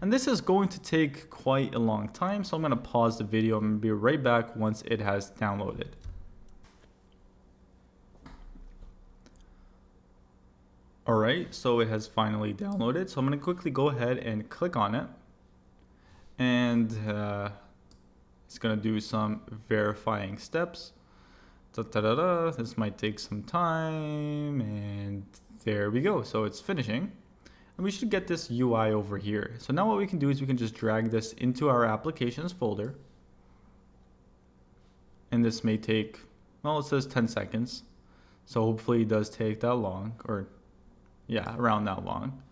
And this is going to take quite a long time, so I'm going to pause the video and be right back once it has downloaded. All right, so it has finally downloaded. So I'm going to quickly go ahead and click on it. And it's going to do some verifying steps. This might take some time, and there we go. So it's finishing. And we should get this UI over here. So now what we can do is we can just drag this into our applications folder. And this may take, well, it says 10 seconds. So hopefully it does take that long, or yeah, around that long.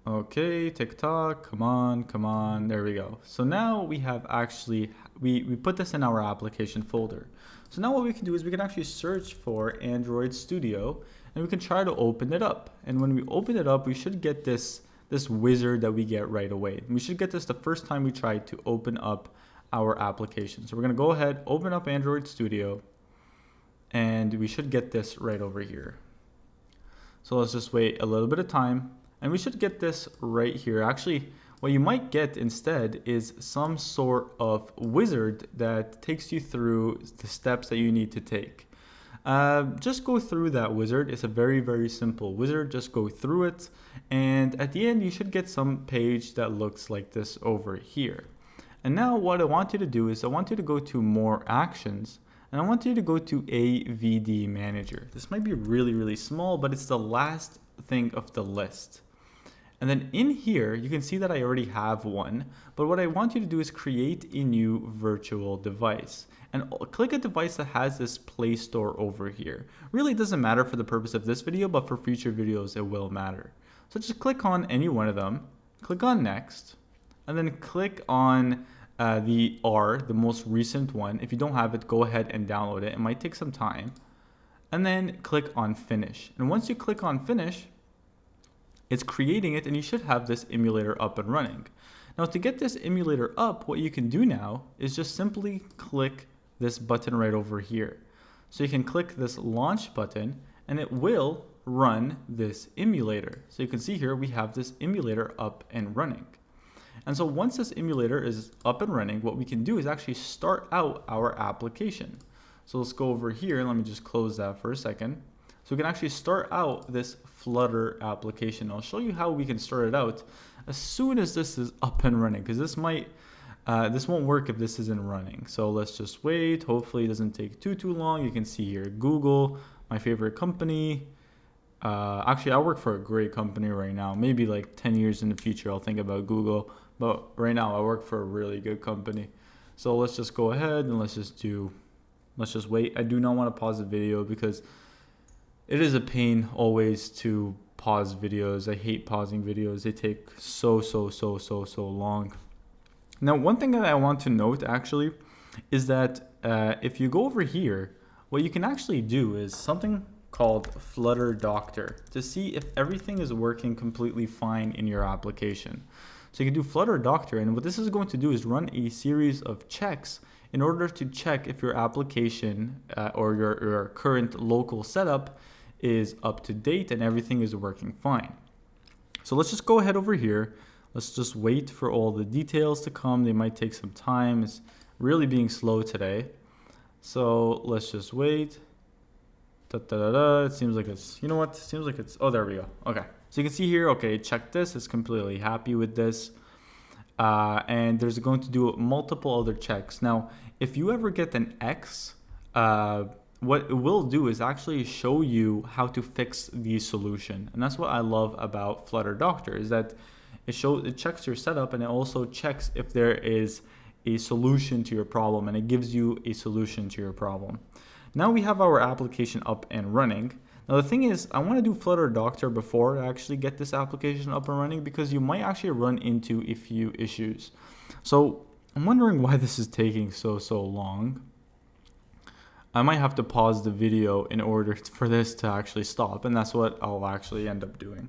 Okay, TikTok, come on, there we go. So now we have actually, we put this in our application folder. So now what we can do is we can actually search for Android Studio, and we can try to open it up. And when we open it up, we should get this wizard that we get right away. We should get this the first time we try to open up our application. So we're gonna go ahead, open up Android Studio, and we should get this right over here. So let's just wait a little bit of time, and we should get this right here. Actually, what you might get instead is some sort of wizard that takes you through the steps that you need to take. Just go through that wizard. It's a very, very simple wizard. Just go through it. And at the end, you should get some page that looks like this over here. And now what I want you to do is I want you to go to more actions, and I want you to go to AVD manager. This might be really, really small, but it's the last thing of the list. And then in here, you can see that I already have one, but what I want you to do is create a new virtual device. And click a device that has this Play Store over here. Really doesn't matter for the purpose of this video, but for future videos, it will matter. So just click on any one of them, click on Next, and then click on the R, the most recent one. If you don't have it, go ahead and download it. It might take some time. And then click on Finish. And once you click on Finish, it's creating it, and you should have this emulator up and running. Now to get this emulator up, what you can do now is just simply click this button right over here. So you can click this launch button, and it will run this emulator. So you can see here we have this emulator up and running. And so once this emulator is up and running, what we can do is actually start out our application. So let's go over here, and let me just close that for a second. So we can actually start out this Flutter application. I'll show you how we can start it out as soon as this is up and running, because this won't work if this isn't running. So let's just wait. Hopefully it doesn't take too long. You can see here Google, my favorite company. Actually, I work for a great company right now. Maybe like 10 years in the future, I'll think about Google. But right now, I work for a really good company. So let's just go ahead and let's just wait. I do not want to pause the video because it is a pain always to pause videos. I hate pausing videos. They take so long. Now, one thing that I want to note actually is that if you go over here, what you can actually do is something called Flutter Doctor to see if everything is working completely fine in your application. So you can do Flutter doctor, and what this is going to do is run a series of checks in order to check if your application or your current local setup is up to date and everything is working fine. So let's just go ahead over here. Let's just wait for all the details to come. They might take some time. It's really being slow today. So let's just wait. It seems like it's, you know what? It seems like it's, oh, there we go. Okay. So you can see here, okay, check this. It's completely happy with this. And there's going to do multiple other checks. Now, if you ever get an X, what it will do is actually show you how to fix the solution. And that's what I love about Flutter Doctor, is that it checks your setup, and it also checks if there is a solution to your problem, and it gives you a solution to your problem. Now we have our application up and running. Now the thing is, I want to do Flutter Doctor before I actually get this application up and running, because you might actually run into a few issues. So I'm wondering why this is taking so long. I might have to pause the video in order for this to actually stop, and that's what I'll actually end up doing.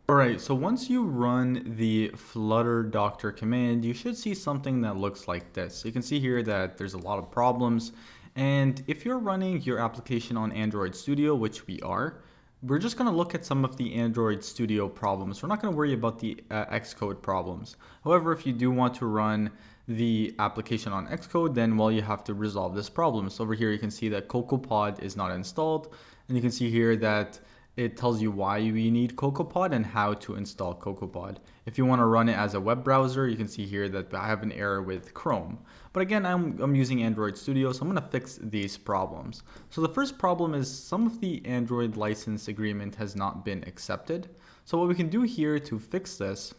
Alright, so once you run the Flutter Doctor command, you should see something that looks like this. You can see here that there's a lot of problems, and if you're running your application on Android Studio, which we are, we're just going to look at some of the Android Studio problems. We're not going to worry about the Xcode problems. However, if you do want to run the application on Xcode, then well, you have to resolve this problem. So over here you can see that CocoaPod is not installed, and you can see here that it tells you why we need CocoaPod and how to install CocoaPod. If you want to run it as a web browser, you can see here that I have an error with Chrome. But again, I'm using Android Studio, so I'm going to fix these problems. So the first problem is some of the Android license agreement has not been accepted. So what we can do here to fix this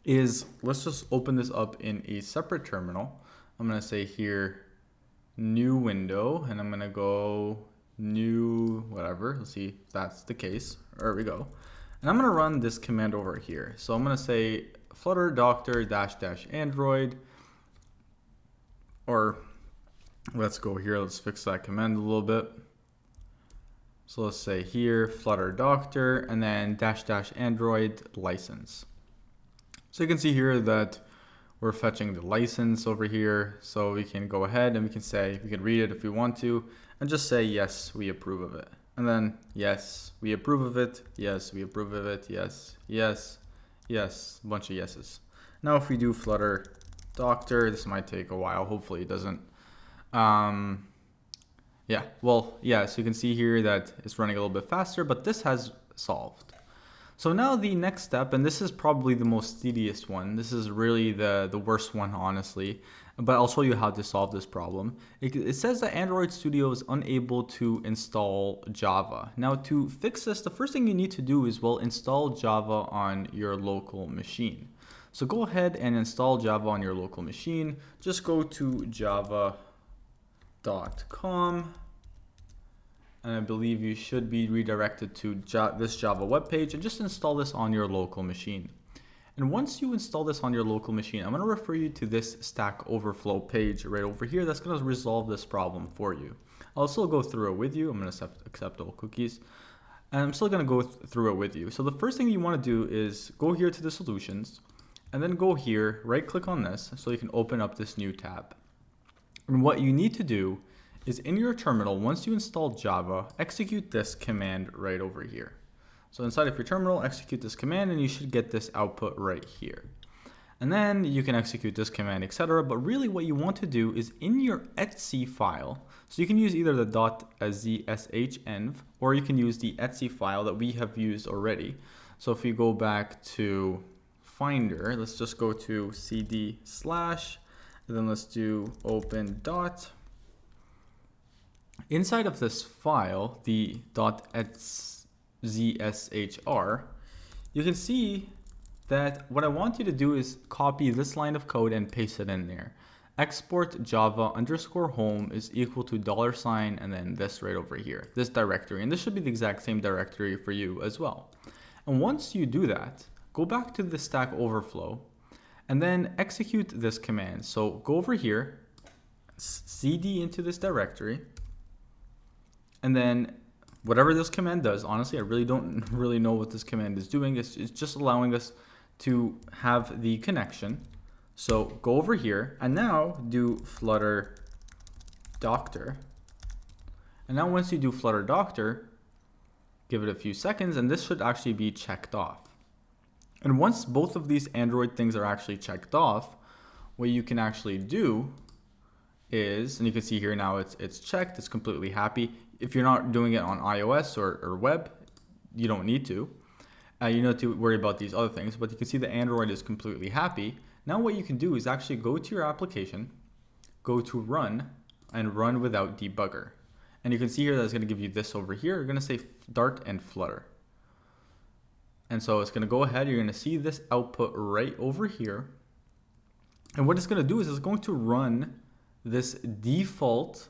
is, let's just open this up in a separate terminal. I'm going to say here, new window, and I'm going to go new whatever. Let's see if that's the case. There we go. And I'm going to run this command over here. So I'm going to say flutter doctor -- android, or let's go here. Let's fix that command a little bit. So let's say here flutter doctor and then -- android license. So you can see here that we're fetching the license over here. So we can go ahead and we can say, we can read it if we want to, and just say, yes, we approve of it. And then, yes, we approve of it. Yes, we approve of it. Yes, yes, yes, a bunch of yeses. Now if we do flutter doctor, this might take a while. Hopefully it doesn't. Yeah, well, yeah, so you can see here that it's running a little bit faster, but this has solved. So now the next step, and this is probably the most tedious one. This is really the worst one, honestly, but I'll show you how to solve this problem. It says that Android Studio is unable to install Java. Now to fix this, the first thing you need to do is, well, install Java on your local machine. So go ahead and install Java on your local machine. Just go to java.com. And I believe you should be redirected to this Java web page, and just install this on your local machine. And once you install this on your local machine, I'm going to refer you to this Stack Overflow page right over here that's going to resolve this problem for you. I'll still go through it with you. I'm going to accept all cookies. And I'm still going to go through it with you. So the first thing you want to do is go here to the solutions, and then go here, right click on this so you can open up this new tab. And what you need to do is in your terminal, once you install Java, execute this command right over here. So inside of your terminal, execute this command, and you should get this output right here. And then you can execute this command, etc. But really what you want to do is in your etc file, so you can use either the .zsh-env, or you can use the etc file that we have used already. So if you go back to Finder, let's just go to cd/, and then let's do open dot. Inside of this file, the .zshr, you can see that what I want you to do is copy this line of code and paste it in there. Export Java_home is equal to $, and then this right over here, this directory. And this should be the exact same directory for you as well. And once you do that, go back to the Stack Overflow and then execute this command. So go over here, cd into this directory, and then whatever this command does, honestly, I really don't really know what this command is doing. It's just allowing us to have the connection. So go over here and now do Flutter doctor. And now once you do Flutter doctor, give it a few seconds and this should actually be checked off. And once both of these Android things are actually checked off, what you can actually do is, and you can see here now it's checked, it's completely happy. If you're not doing it on iOS or web, you don't need to. You don't have to worry about these other things, but you can see the Android is completely happy. Now what you can do is actually go to your application, go to run, and run without debugger. And you can see here that it's going to give you this over here. You're going to say Dart and Flutter. And so it's going to go ahead. You're going to see this output right over here. And what it's going to do is it's going to run this default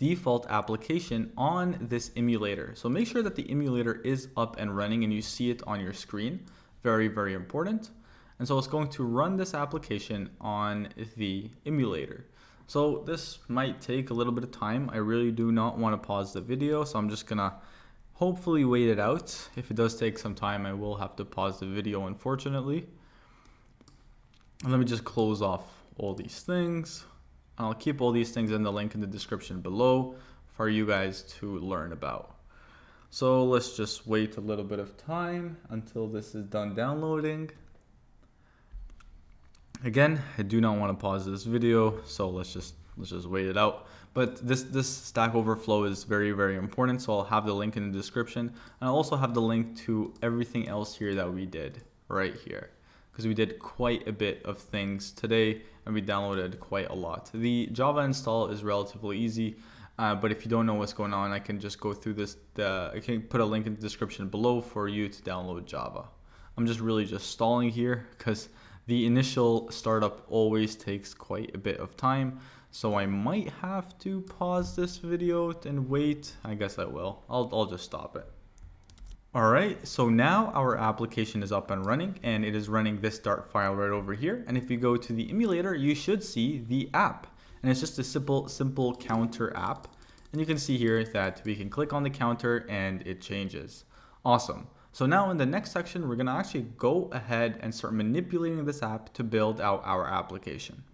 application on this emulator. So make sure that the emulator is up and running and you see it on your screen. Very, very important. And so it's going to run this application on the emulator. So this might take a little bit of time. I really do not want to pause the video, so I'm just gonna hopefully wait it out. If it does take some time, I will have to pause the video, unfortunately. And let me just close off all these things. I'll keep all these things in the link in the description below for you guys to learn about. So let's just wait a little bit of time until this is done downloading. Again, I do not want to pause this video, so let's just wait it out. But this Stack Overflow is very, very important, so I'll have the link in the description. And I'll also have the link to everything else here that we did right here, because we did quite a bit of things today and we downloaded quite a lot. The Java install is relatively easy, but if you don't know what's going on, I can just go through this. I can put a link in the description below for you to download Java. I'm just stalling here because the initial startup always takes quite a bit of time, so I might have to pause this video and wait. I guess I will. I'll just stop it. Alright, so now our application is up and running, and it is running this Dart file right over here. And if you go to the emulator, you should see the app. And it's just a simple counter app. And you can see here that we can click on the counter and it changes. Awesome. So now in the next section, we're going to actually go ahead and start manipulating this app to build out our application.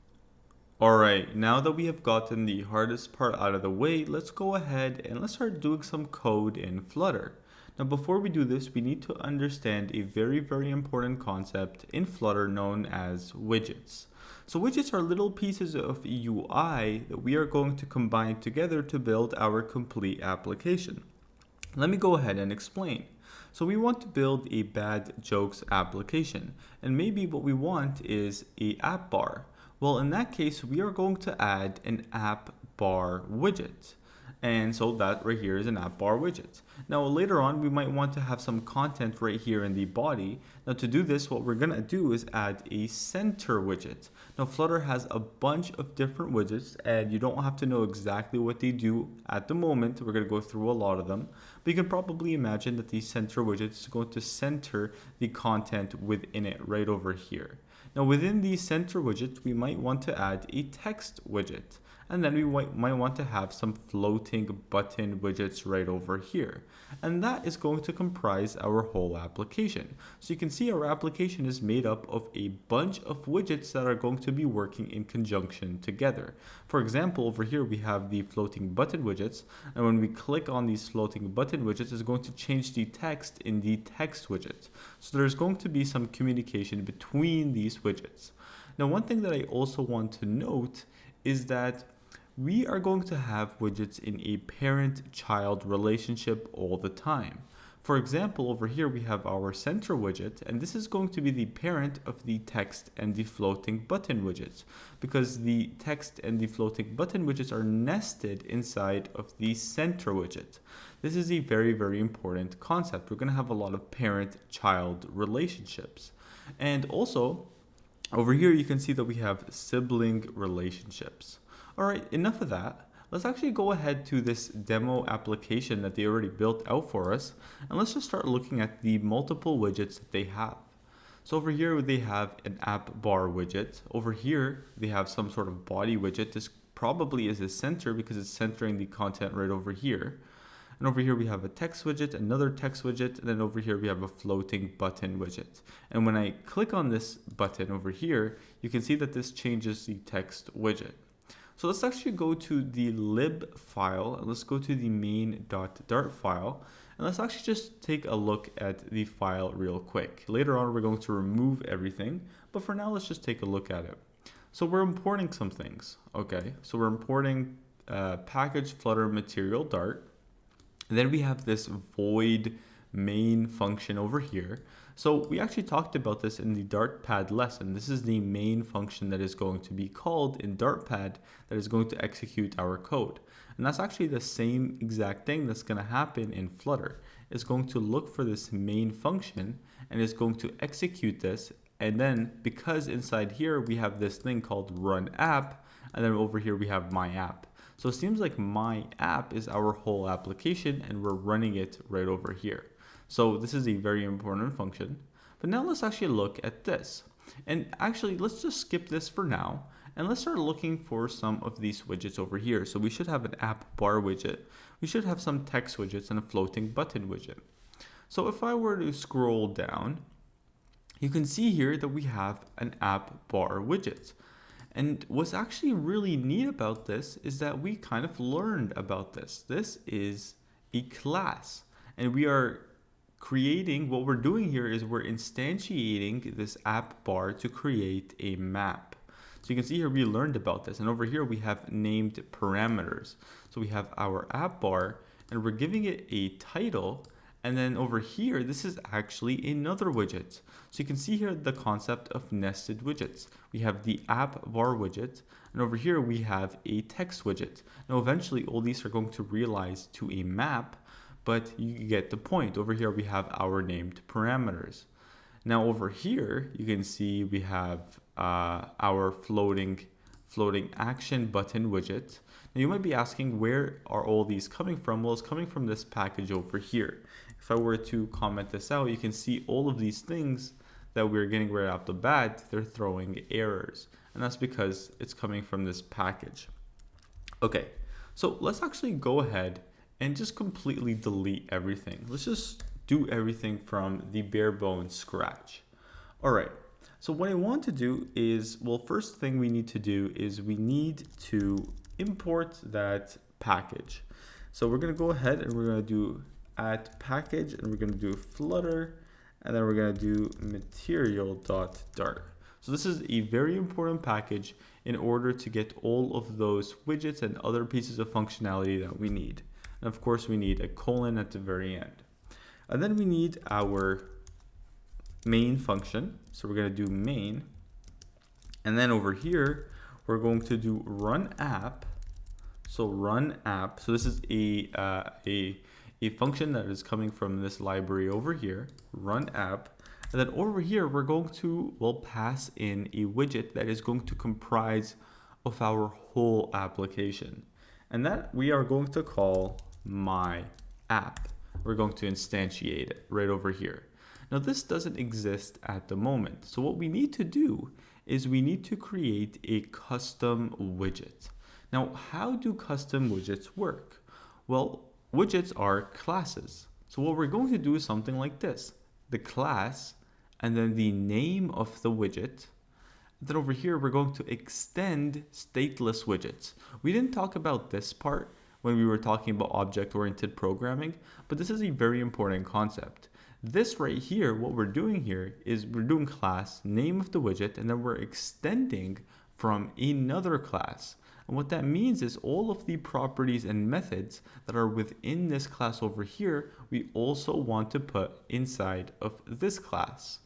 All right, now that we have gotten the hardest part out of the way, let's go ahead and let's start doing some code in Flutter. Now, before we do this, we need to understand a very, very important concept in Flutter known as widgets. So widgets are little pieces of UI that we are going to combine together to build our complete application. Let me go ahead and explain. So we want to build a bad jokes application, and maybe what we want is a app bar. Well, in that case, we are going to add an app bar widget. And so that right here is an app bar widget. Now later on, we might want to have some content right here in the body. Now to do this, what we're gonna do is add a center widget. Now Flutter has a bunch of different widgets and you don't have to know exactly what they do at the moment. We're gonna go through a lot of them, but you can probably imagine that the center widget is going to center the content within it right over here. Now within the center widget, we might want to add a text widget. And then we might want to have some floating button widgets right over here. And that is going to comprise our whole application. So you can see our application is made up of a bunch of widgets that are going to be working in conjunction together. For example, over here we have the floating button widgets. And when we click on these floating button widgets, it's going to change the text in the text widget. So there's going to be some communication between these widgets. Now, one thing that I also want to note is that we are going to have widgets in a parent-child relationship all the time. For example, over here we have our center widget, and this is going to be the parent of the text and the floating button widgets, because the text and the floating button widgets are nested inside of the center widget. This is a very, very important concept. We're going to have a lot of parent-child relationships. And also, over here you can see that we have sibling relationships. All right, enough of that. Let's actually go ahead to this demo application that they already built out for us, and let's just start looking at the multiple widgets that they have. So over here they have an app bar widget. Over here they have some sort of body widget. This probably is a center because it's centering the content right over here. And over here we have a text widget, another text widget, and then over here we have a floating button widget. And when I click on this button over here, you can see that this changes the text widget. So let's actually go to the lib file, and let's go to the main.dart file, and let's actually just take a look at the file real quick. Later on, we're going to remove everything, but for now, let's just take a look at it. So we're importing some things, okay? So we're importing package flutter material dart, and then we have this void main function over here. So we actually talked about this in the Dartpad lesson. This is the main function that is going to be called in Dartpad that is going to execute our code. And that's actually the same exact thing that's going to happen in Flutter. It's going to look for this main function and it's going to execute this. And then because inside here we have this thing called run app, and then over here we have my app. So it seems like my app is our whole application and we're running it right over here. So this is a very important function. But now let's actually look at this. And actually, let's just skip this for now. And let's start looking for some of these widgets over here. So we should have an app bar widget. We should have some text widgets and a floating button widget. So if I were to scroll down, you can see here that we have an app bar widget. And what's actually really neat about this is that we kind of learned about this. This is a class, and we are creating, what we're doing here is we're instantiating this app bar to create a map. So you can see here we learned about this, and over here we have named parameters. So we have our app bar and we're giving it a title, and then over here this is actually another widget. So you can see here the concept of nested widgets. We have the app bar widget, and over here we have a text widget. Now eventually all these are going to realize to a map, but you get the point. Over here we have our named parameters. Now over here you can see we have our floating action button widget. Now you might be asking, where are all these coming from? Well, it's coming from this package over here. If I were to comment this out, you can see all of these things that we're getting right off the bat, they're throwing errors. And that's because it's coming from this package. Okay, so let's actually go ahead and just completely delete everything. Let's just do everything from the bare bones scratch. All right, so what I want to do is, well, first thing we need to do is we need to import that package. So we're gonna go ahead and we're gonna do add package, and we're gonna do Flutter, and then we're gonna do material.dart. So this is a very important package in order to get all of those widgets and other pieces of functionality that we need. And of course, we need a colon at the very end. And then we need our main function. So we're going to do main. And then over here, we're going to do run app. So run app. So this is a function that is coming from this library over here, run app. And then over here, we're going to, well, pass in a widget that is going to comprise of our whole application. And that we are going to call my app. We're going to instantiate it right over here. Now this doesn't exist at the moment. So what we need to do is we need to create a custom widget. Now, how do custom widgets work? Well, widgets are classes. So what we're going to do is something like this: the class, and then the name of the widget. Then over here, we're going to extend stateless widgets. We didn't talk about this part when we were talking about object-oriented programming, but this is a very important concept. This right here, what we're doing here is we're doing class, name of the widget, and then we're extending from another class. And what that means is all of the properties and methods that are within this class over here, we also want to put inside of this class.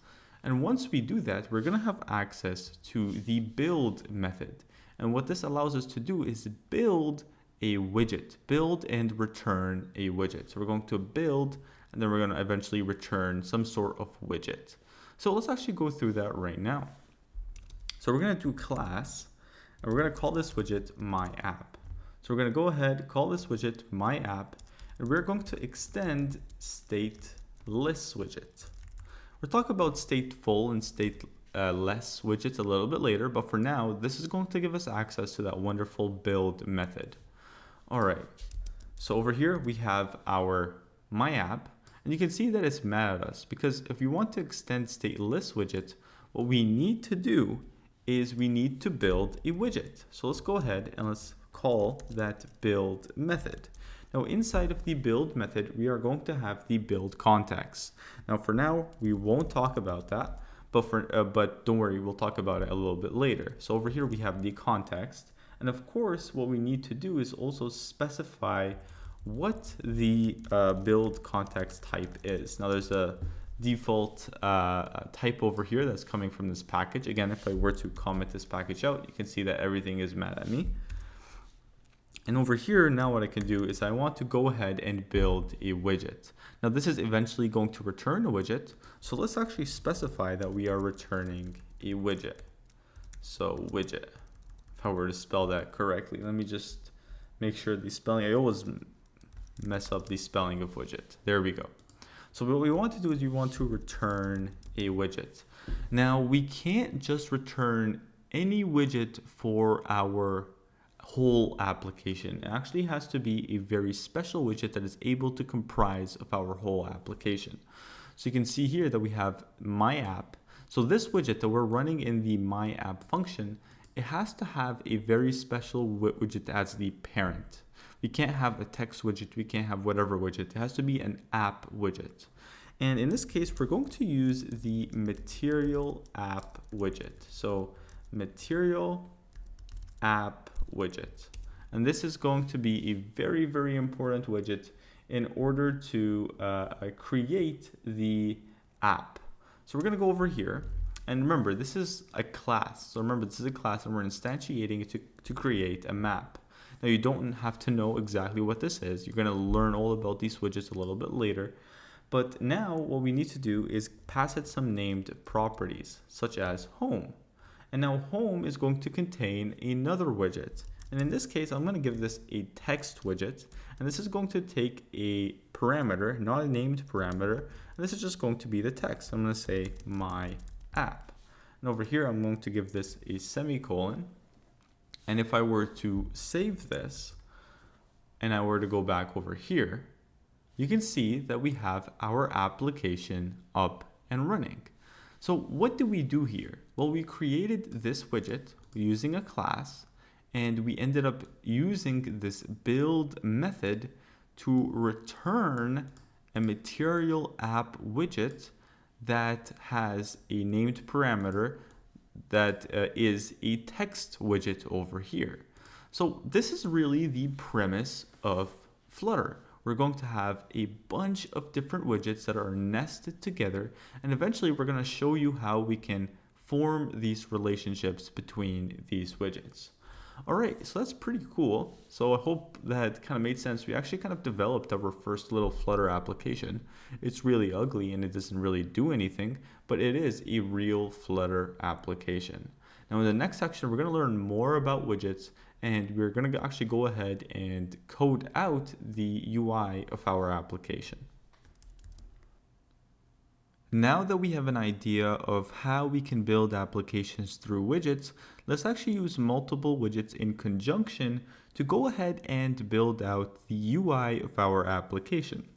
And once we do that, we're going to have access to the build method. And what this allows us to do is build a widget, build and return a widget. So we're going to build, and then we're going to eventually return some sort of widget. So let's actually go through that right now. So we're going to do class, and we're going to call this widget my app. So we're going to go ahead, call this widget my app, and we're going to extend stateless widget. We'll talk about stateful and stateless widgets a little bit later, but for now, this is going to give us access to that wonderful build method. All right, So over here we have our my app, and you can see that it's mad at us because if we want to extend stateless widget, what we need to do is we need to build a widget. So let's go ahead and let's call that build method. Now inside of the build method, we are going to have the build context. Now for now, we won't talk about that, but don't worry, we'll talk about it a little bit later. So over here we have the context. And of course, what we need to do is also specify what the build context type is. Now there's a default type over here that's coming from this package. Again, if I were to comment this package out, you can see that everything is mad at me. And over here, now what I can do is I want to go ahead and build a widget. Now this is eventually going to return a widget. So let's actually specify that we are returning a widget. So widget, if I were to spell that correctly, let me just make sure the spelling, I always mess up the spelling of widget. There we go. So what we want to do is we want to return a widget. Now we can't just return any widget for our whole application. It actually has to be a very special widget that is able to comprise of our whole application. So you can see here that we have my app. So this widget that we're running in the my app function, it has to have a very special widget as the parent. We can't have a text widget, we can't have whatever widget, it has to be an app widget. And in this case, we're going to use the material app widget. So material app widget. And this is going to be a very, very important widget in order to create the app. So we're going to go over here. And remember, this is a class. So remember, this is a class and we're instantiating it to create a map. Now you don't have to know exactly what this is. You're going to learn all about these widgets a little bit later. But now what we need to do is pass it some named properties, such as home. And now home is going to contain another widget. And in this case, I'm going to give this a text widget. And this is going to take a parameter, not a named parameter. And this is just going to be the text. I'm going to say my app. And over here, I'm going to give this a semicolon. And if I were to save this and I were to go back over here, you can see that we have our application up and running. So what do we do here? Well, we created this widget using a class, and we ended up using this build method to return a material app widget that has a named parameter that is a text widget over here. So this is really the premise of Flutter. We're going to have a bunch of different widgets that are nested together, and eventually we're going to show you how we can form these relationships between these widgets. All right, so that's pretty cool. So I hope that kind of made sense. We actually kind of developed our first little Flutter application. It's really ugly and it doesn't really do anything, but it is a real Flutter application. Now in the next section, we're going to learn more about widgets, and we're going to actually go ahead and code out the UI of our application. Now that we have an idea of how we can build applications through widgets, let's actually use multiple widgets in conjunction to go ahead and build out the UI of our application.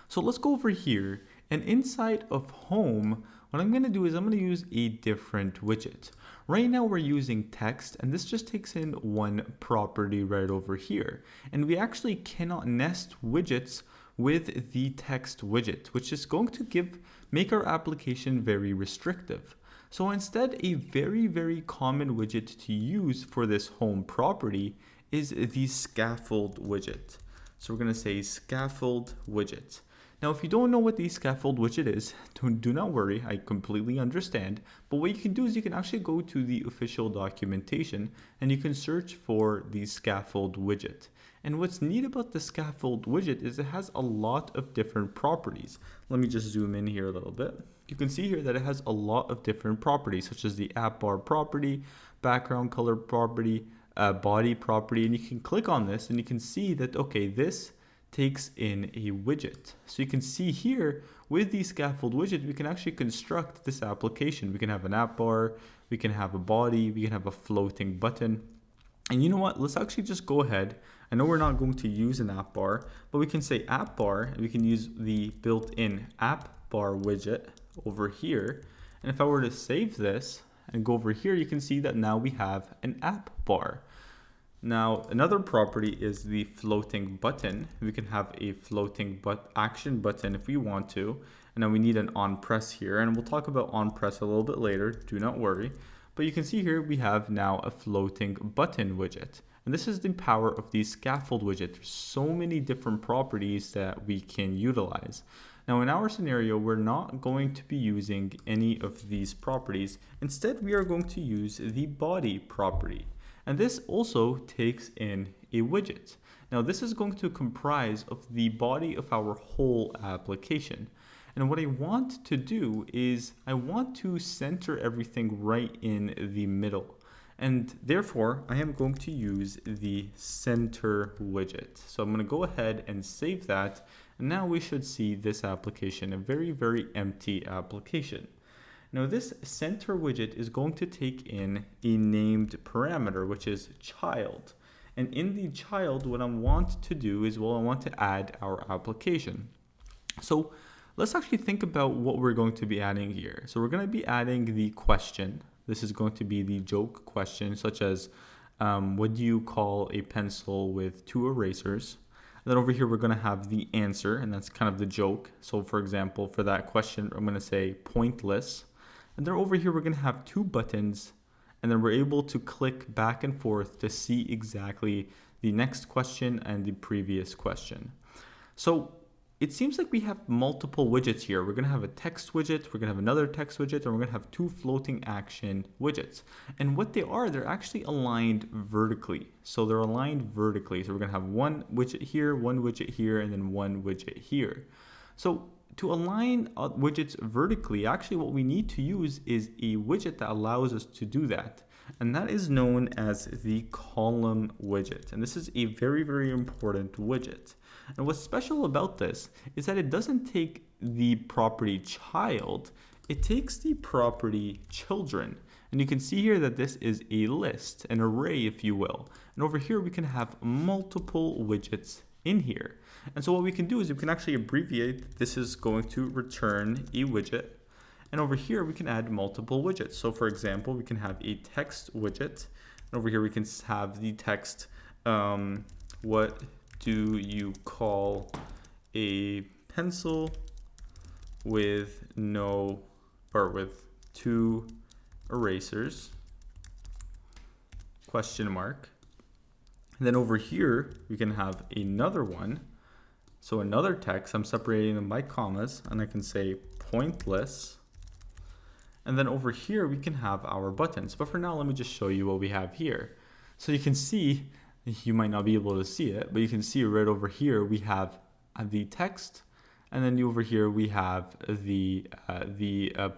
So let's go over here, and inside of home, what I'm going to do is I'm going to use a different widget. Right now we're using text, and this just takes in one property right over here. And we actually cannot nest widgets with the text widget, which is going to make our application very restrictive. So instead, a very, very common widget to use for this home property is the scaffold widget. So we're going to say scaffold widget. Now, if you don't know what the scaffold widget is, do not worry, I completely understand. But what you can do is you can actually go to the official documentation and you can search for the scaffold widget. And what's neat about the scaffold widget is it has a lot of different properties. Let me just zoom in here a little bit. You can see here that it has a lot of different properties, such as the app bar property, background color property, body property, and you can click on this and you can see that, okay, this takes in a widget. So you can see here with the scaffold widget, we can actually construct this application. We can have an app bar, we can have a body, we can have a floating button. And you know what? Let's actually just go ahead. I know we're not going to use an app bar, but we can say app bar, and we can use the built-in app bar widget over here. And if I were to save this and go over here, you can see that now we have an app bar. Now, another property is the floating button. We can have a floating action button if we want to. And then we need an on press here, and we'll talk about on press a little bit later, do not worry. But you can see here we have now a floating button widget. And this is the power of the scaffold widget. There's so many different properties that we can utilize. Now in our scenario, we're not going to be using any of these properties. Instead, we are going to use the body property. And this also takes in a widget. Now this is going to comprise of the body of our whole application. And what I want to do is I want to center everything right in the middle. And therefore, I am going to use the center widget. So I'm going to go ahead and save that. And now we should see this application, a very, very empty application. Now this center widget is going to take in a named parameter, which is child. And in the child, what I want to do is, well, I want to add our application. So let's actually think about what we're going to be adding here. So we're going to be adding the question. This is going to be the joke question, such as, what do you call a pencil with 2 erasers? And then over here, we're going to have the answer, and that's kind of the joke. So for example, for that question, I'm going to say pointless. And then over here, we're going to have 2 buttons, and then we're able to click back and forth to see exactly the next question and the previous question. So it seems like we have multiple widgets here. We're going to have a text widget, we're going to have another text widget, and we're going to have 2 floating action widgets. And what they are, they're actually aligned vertically. So they're aligned vertically. So we're going to have one widget here, and then one widget here. So to align widgets vertically, actually what we need to use is a widget that allows us to do that. And that is known as the column widget. And this is a very, very important widget. And what's special about this is that it doesn't take the property child, it takes the property children. And you can see here that this is a list, an array, if you will. And over here, we can have multiple widgets in here. And so what we can do is we can actually abbreviate. This is going to return a widget. And over here, we can add multiple widgets. So for example, we can have a text widget. And over here, we can have the text, what do you call a pencil with with 2 erasers? Question mark. And then over here, we can have another one. So another text, I'm separating them by commas, and I can say pointless. And then over here, we can have our buttons. But for now, let me just show you what we have here. So you can see, you might not be able to see it, but you can see right over here, we have the text. And then over here, we have the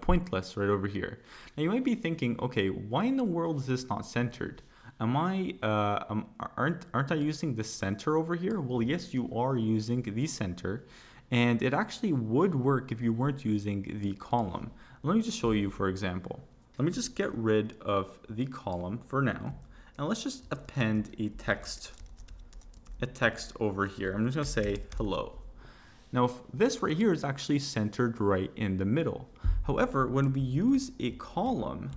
pointless right over here. Now you might be thinking, okay, why in the world is this not centered? Aren't I using the center over here? Well, yes, you are using the center, and it actually would work if you weren't using the column. Let me just show you, for example. Let me just get rid of the column for now, and let's just append a text over here. I'm just gonna say hello. Now, this right here is actually centered right in the middle. However, when we use a column,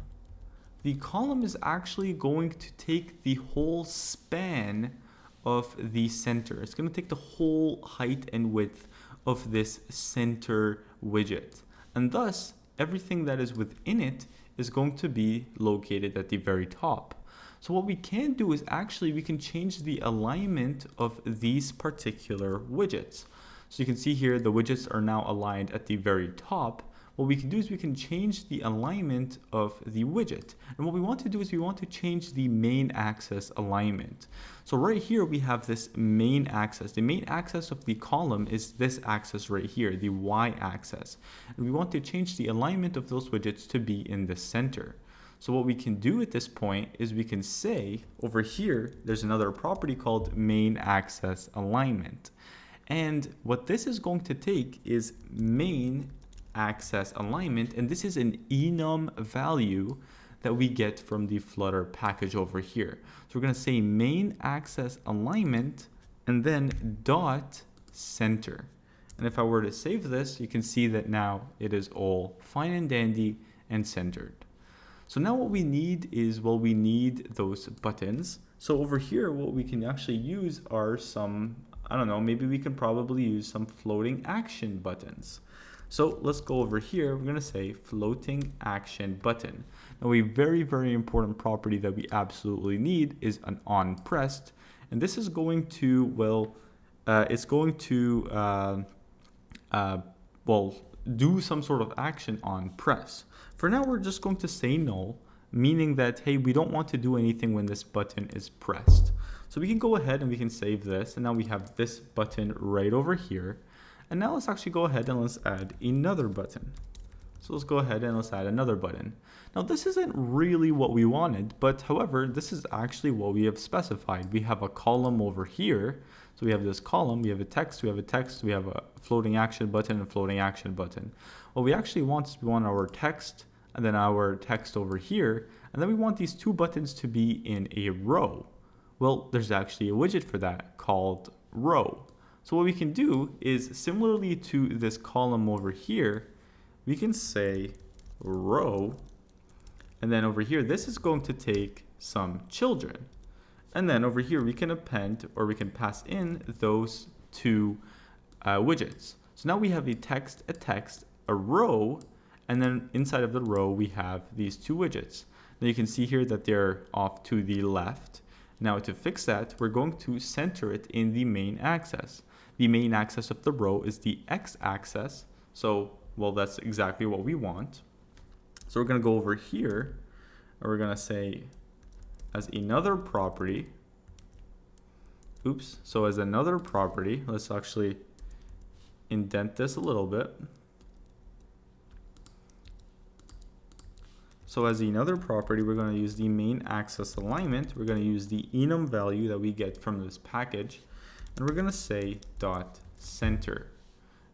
the column is actually going to take the whole span of the center. It's going to take the whole height and width of this center widget. And thus, everything that is within it is going to be located at the very top. So what we can do is actually we can change the alignment of these particular widgets. So you can see here the widgets are now aligned at the very top. What we can do is we can change the alignment of the widget. And what we want to do is we want to change the main axis alignment. So right here we have this main axis. The main axis of the column is this axis right here, the y-axis. And we want to change the alignment of those widgets to be in the center. So what we can do at this point is we can say over here, there's another property called main axis alignment. And what this is going to take is main axis alignment, and this is an enum value that we get from the Flutter package over here. So we're going to say main axis alignment and then dot center. And if I were to save this, you can see that now it is all fine and dandy and centered. So now what we need is, well, we need those buttons. So over here, what we can actually use are some, I don't know, maybe we can probably use some floating action buttons. So let's go over here. We're going to say floating action button. Now a very, very important property that we absolutely need is an on pressed. And this is going to, well, it's going to, well, do some sort of action on press. For now, we're just going to say null, meaning that, hey, we don't want to do anything when this button is pressed. So we can go ahead and we can save this. And now we have this button right over here. And now let's actually go ahead and let's add another button. So let's go ahead and let's add another button. Now this isn't really what we wanted, but however, this is actually what we have specified. We have a column over here. So we have this column, we have a text, we have a text, we have a floating action button and floating action button. What we actually want is we want our text and then our text over here. And then we want these two buttons to be in a row. Well, there's actually a widget for that called row. So what we can do is similarly to this column over here, we can say row, and then over here, this is going to take some children. And then over here, we can append or we can pass in those two widgets. So now we have a text, a row, and then inside of the row, we have these two widgets. Now you can see here that they're off to the left. Now to fix that, we're going to center it in the main axis. The main axis of the row is the x-axis. So, well, that's exactly what we want. So we're going to go over here, and we're going to say as another property, so as another property, let's actually indent this a little bit. So as another property, we're going to use the main axis alignment. We're going to use the enum value that we get from this package. And we're going to say dot center.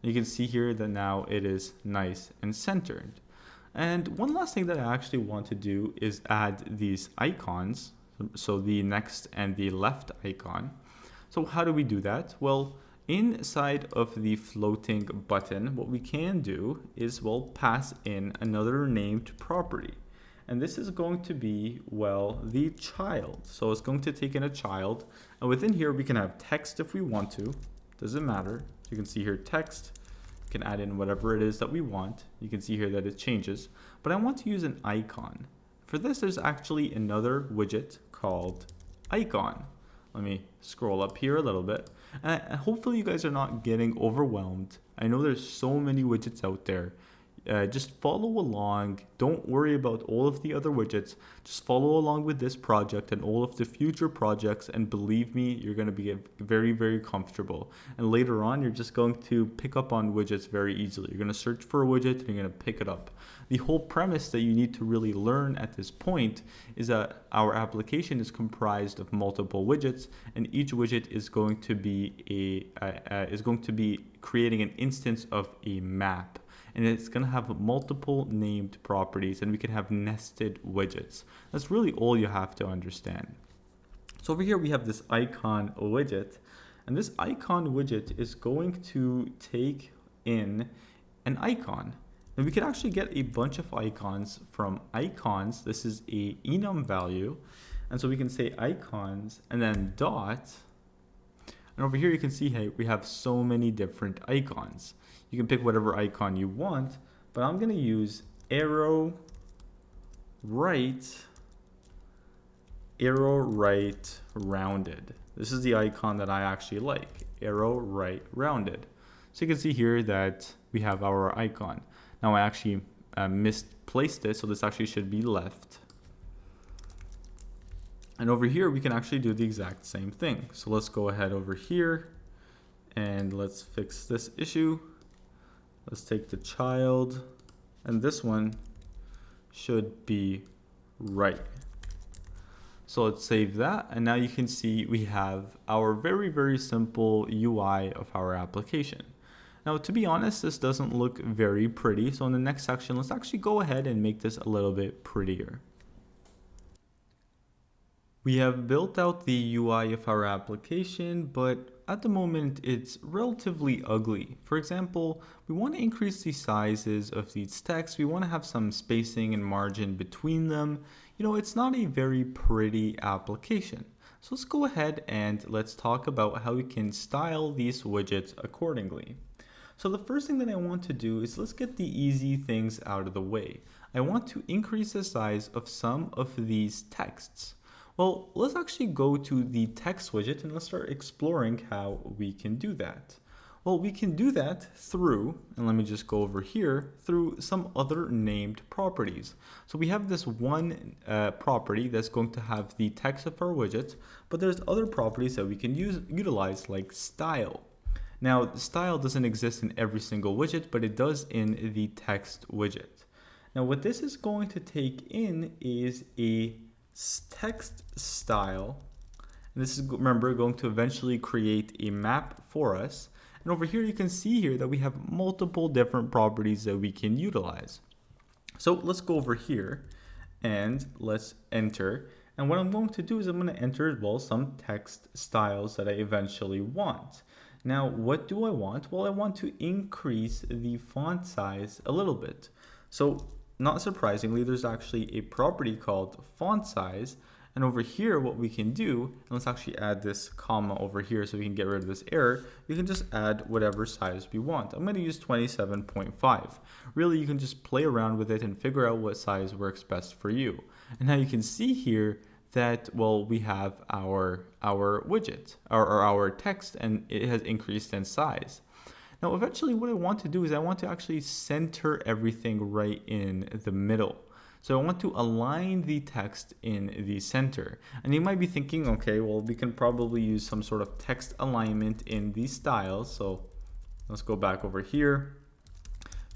You can see here that now it is nice and centered. And one last thing that I actually want to do is add these icons. So the next and the left icon. So how do we do that? Well, inside of the floating button, what we can do is, well, pass in another named property. And this is going to be, well, the child. So it's going to take in a child. And within here, we can have text if we want to. Doesn't matter. So you can see here text. You can add in whatever it is that we want. You can see here that it changes. But I want to use an icon. For this, there's actually another widget called icon. Let me scroll up here a little bit. And hopefully you guys are not getting overwhelmed. I know there's so many widgets out there. Just follow along. Don't worry about all of the other widgets. Just follow along with this project and all of the future projects, and believe me, you're going to be very, very comfortable. And later on, you're just going to pick up on widgets very easily. You're going to search for a widget and you're going to pick it up. The whole premise that you need to really learn at this point is that our application is comprised of multiple widgets, and each widget is going to be creating an instance of a map. And it's going to have multiple named properties, and we can have nested widgets. That's really all you have to understand. So over here we have this icon widget, and this icon widget is going to take in an icon. And we can actually get a bunch of icons from icons. This is a enum value. And so we can say icons and then dot. And over here you can see, hey, we have so many different icons. You can pick whatever icon you want, but I'm going to use arrow right rounded. This is the icon that I actually like, arrow right rounded. So you can see here that we have our icon. Now I actually misplaced it, so this actually should be left. And over here, we can actually do the exact same thing. So let's go ahead over here and let's fix this issue. Let's take the child, and this one should be right. So let's save that, and now you can see we have our very, very simple UI of our application. Now, to be honest, this doesn't look very pretty. So in the next section, let's actually go ahead and make this a little bit prettier. We have built out the UI of our application, but at the moment it's relatively ugly. For example, we want to increase the sizes of these texts. We want to have some spacing and margin between them. It's not a very pretty application. So let's go ahead and let's talk about how we can style these widgets accordingly. So the first thing that I want to do is let's get the easy things out of the way. I want to increase the size of some of these texts. Well, let's actually go to the text widget and let's start exploring how we can do that. Well, we can do that through, and let me just go over here, through some other named properties. So we have this one property that's going to have the text of our widget, but there's other properties that we can utilize like style. Now, style doesn't exist in every single widget, but it does in the text widget. Now, what this is going to take in is a text style, and this is, remember, going to eventually create a map for us. And over here you can see here that we have multiple different properties that we can utilize. So let's go over here and let's enter, and what I'm going to do is I'm going to enter as well some text styles that I eventually want. Now, what do I want? Well, I want to increase the font size a little bit. So not surprisingly, there's actually a property called font size. And over here, what we can do, and let's actually add this comma over here so we can get rid of this error. We can just add whatever size we want. I'm going to use 27.5. Really, you can just play around with it and figure out what size works best for you. And now you can see here that, well, we have our widget or our text, and it has increased in size. Now, eventually what I want to do is I want to actually center everything right in the middle. So I want to align the text in the center. And you might be thinking, okay, well, we can probably use some sort of text alignment in these styles. So let's go back over here.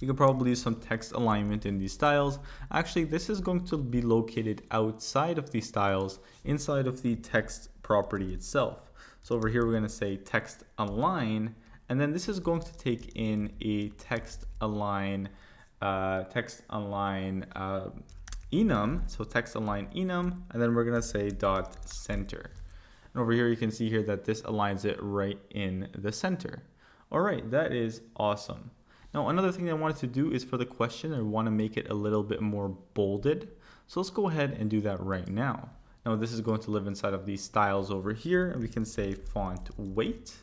You can probably use some text alignment in these styles. Actually, this is going to be located outside of the styles, inside of the text property itself. So over here, we're going to say text align. And then this is going to take in a text align enum. So text align enum, and then we're going to say dot center. And over here, you can see here that this aligns it right in the center. All right, that is awesome. Now, another thing I wanted to do is for the question, I want to make it a little bit more bolded. So let's go ahead and do that right now. Now, this is going to live inside of these styles over here, and we can say font weight.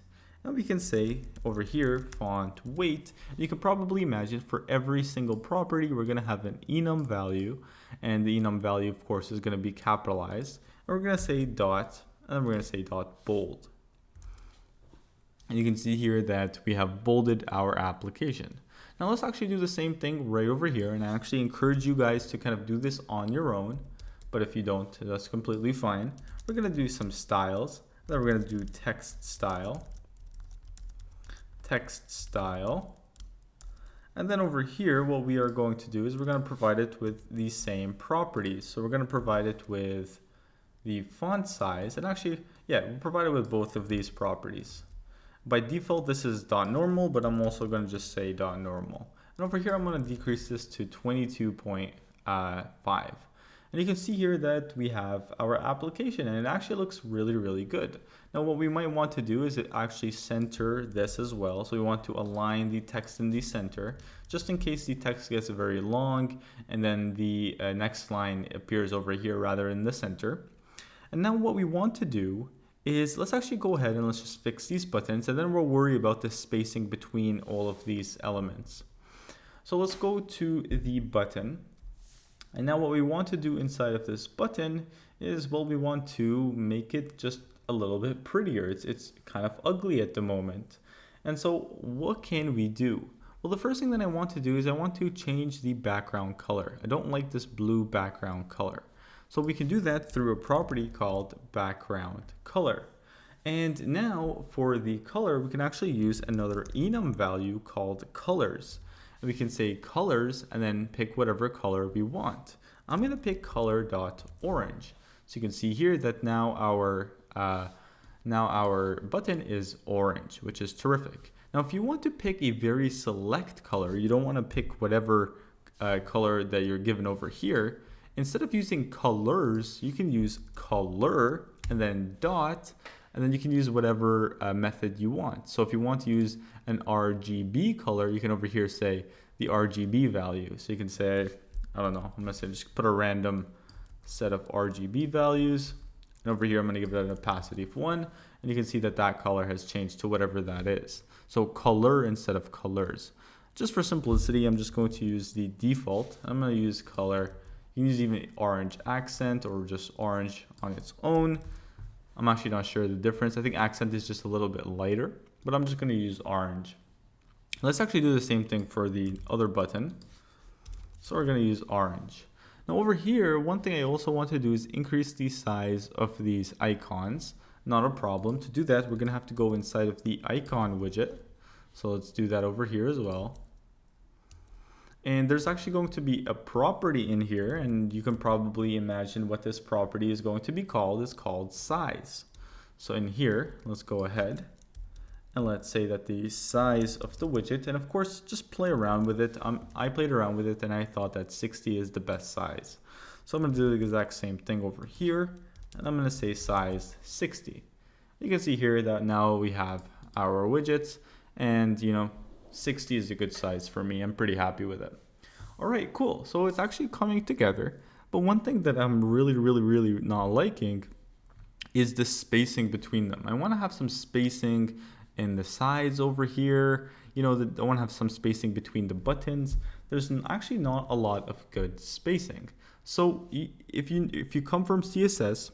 And we can say over here, font weight. You can probably imagine for every single property, we're going to have an enum value. And the enum value, of course, is going to be capitalized. And we're going to say dot, and then we're going to say dot bold. And you can see here that we have bolded our application. Now let's actually do the same thing right over here. And I actually encourage you guys to kind of do this on your own. But if you don't, that's completely fine. We're going to do some styles. Then we're going to do text style. Text style. And then over here, what we are going to do is we're going to provide it with the same properties. So we're going to provide it with the font size, and actually, yeah, we'll provide it with both of these properties. By default, this is .normal, but I'm also going to just say .normal. And over here, I'm going to decrease this to 22.5. And you can see here that we have our application, and it actually looks really, really good. Now, what we might want to do is actually center this as well. So we want to align the text in the center, just in case the text gets very long, and then the next line appears over here rather in the center. And now what we want to do is let's actually go ahead and let's just fix these buttons, and then we'll worry about the spacing between all of these elements. So let's go to the button. And now what we want to do inside of this button is, well, we want to make it just a little bit prettier. It's kind of ugly at the moment. And so what can we do? Well, the first thing that I want to do is I want to change the background color. I don't like this blue background color. So we can do that through a property called background color. And now for the color, we can actually use another enum value called colors. And we can say colors and then pick whatever color we want. I'm going to pick color.orange. So you can see here that now our button is orange, which is terrific. Now, if you want to pick a very select color, you don't want to pick whatever color that you're given over here. instead of using colors, you can use color and then dot, and then you can use whatever method you want. So if you want to use an RGB color, you can over here say the RGB value. So you can say, I don't know, I'm gonna say just put a random set of RGB values. And over here, I'm gonna give it an opacity of 1, and you can see that that color has changed to whatever that is. So color instead of colors. Just for simplicity, I'm just going to use the default. I'm gonna use color. You can use even orange accent or just orange on its own. I'm actually not sure the difference. I think accent is just a little bit lighter, but I'm just gonna use orange. Let's actually do the same thing for the other button. So we're gonna use orange. Now over here, one thing I also want to do is increase the size of these icons. Not a problem. To do that, we're gonna have to go inside of the icon widget. So let's do that over here as well. And there's actually going to be a property in here, and you can probably imagine what this property is going to be called. It's called size. So in here, let's go ahead and let's say that the size of the widget, and of course, just play around with it. I played around with it and I thought that 60 is the best size. So I'm gonna do the exact same thing over here, and I'm gonna say size 60. You can see here that now we have our widgets, and 60 is a good size for me. I'm pretty happy with it. All right, cool. So it's actually coming together. But one thing that I'm really not liking is the spacing between them. I want to have some spacing in the sides over here. I want to have some spacing between the buttons. There's actually not a lot of good spacing. So if you come from CSS,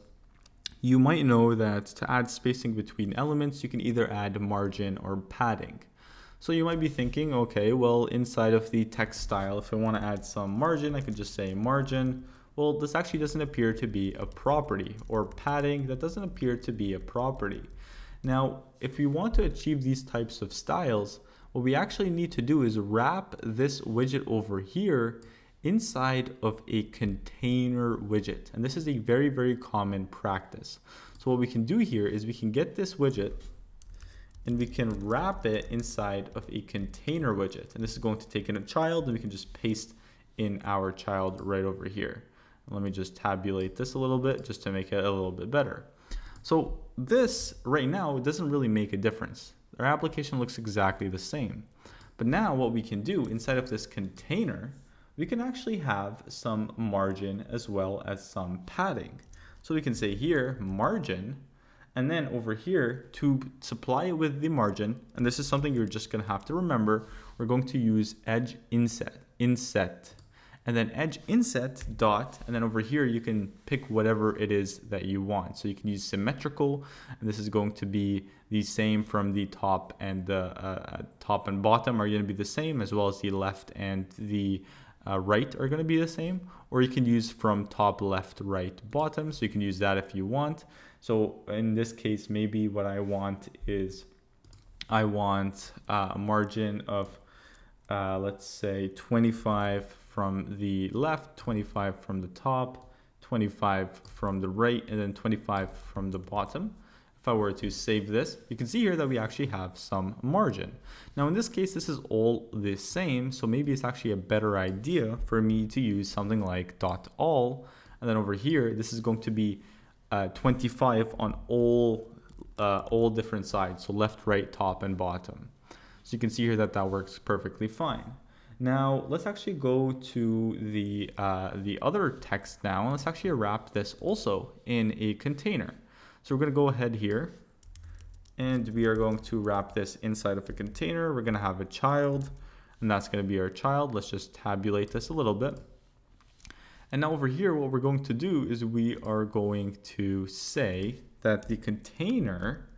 you might know that to add spacing between elements, you can either add margin or padding. So you might be thinking, okay, well, inside of the text style, if I want to add some margin, I could just say margin. Well, this actually doesn't appear to be a property, or padding, that doesn't appear to be a property. Now, if we want to achieve these types of styles, what we actually need to do is wrap this widget over here inside of a container widget. And this is a very common practice. So what we can do here is we can get this widget and we can wrap it inside of a container widget. And this is going to take in a child, and we can just paste in our child right over here. Let me just tabulate this a little bit just to make it a little bit better. So this right now, it doesn't really make a difference. Our application looks exactly the same. But now what we can do inside of this container, we can actually have some margin as well as some padding. So we can say here, margin, and then over here to supply it with the margin, and this is something you're just gonna have to remember, we're going to use edge inset, and then edge inset dot, and then over here you can pick whatever it is that you want. So you can use symmetrical, and this is going to be the same from the top, and the top and bottom are going to be the same, as well as the left and the right are going to be the same. Or you can use from top, left, right, bottom. So you can use that if you want. So in this case, maybe what I want is I want a margin of let's say 25 from the left, 25 from the top, 25 from the right, and then 25 from the bottom. If I were to save this, you can see here that we actually have some margin. Now in this case, this is all the same, so maybe it's actually a better idea for me to use something like .all, and then over here, this is going to be 25 on all different sides, so left, right, top, and bottom. So you can see here that that works perfectly fine. Now let's actually go to the other text now, and let's actually wrap this also in a container. So we're going to go ahead here, and we are going to wrap this inside of a container. We're going to have a child, and that's going to be our child. Let's just tabulate this a little bit. And now over here, what we're going to do is we are going to say that the container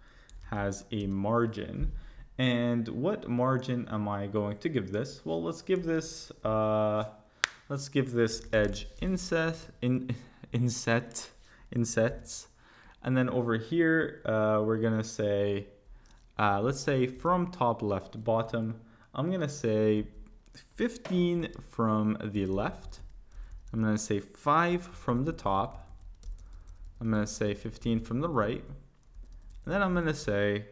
has a margin. And what margin am I going to give this? Well, let's give this edge insets. And then over here, we're gonna say, let's say from top, left, bottom, I'm gonna say 15 from the left. I'm gonna say 5 from the top. I'm gonna say 15 from the right. And then I'm gonna say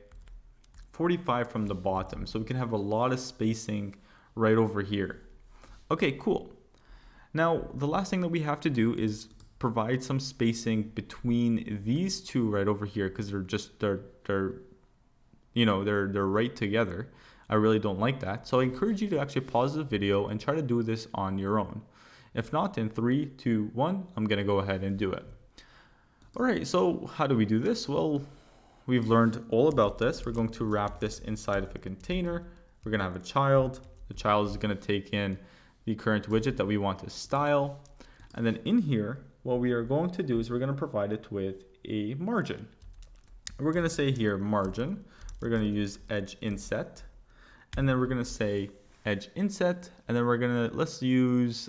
45 from the bottom. So we can have a lot of spacing right over here. Okay, cool. Now, the last thing that we have to do is provide some spacing between these two right over here, because they're right together. I really don't like that. So I encourage you to actually pause the video and try to do this on your own. If not, in 3, 2, 1, I'm gonna go ahead and do it. All right, so how do we do this? Well, we've learned all about this. We're going to wrap this inside of a container. We're gonna have a child. The child is gonna take in the current widget that we want to style. And then in here, what we are going to do is we're gonna provide it with a margin. We're gonna say here margin. We're gonna use edge inset. And then we're gonna say edge inset. And then we're gonna, let's use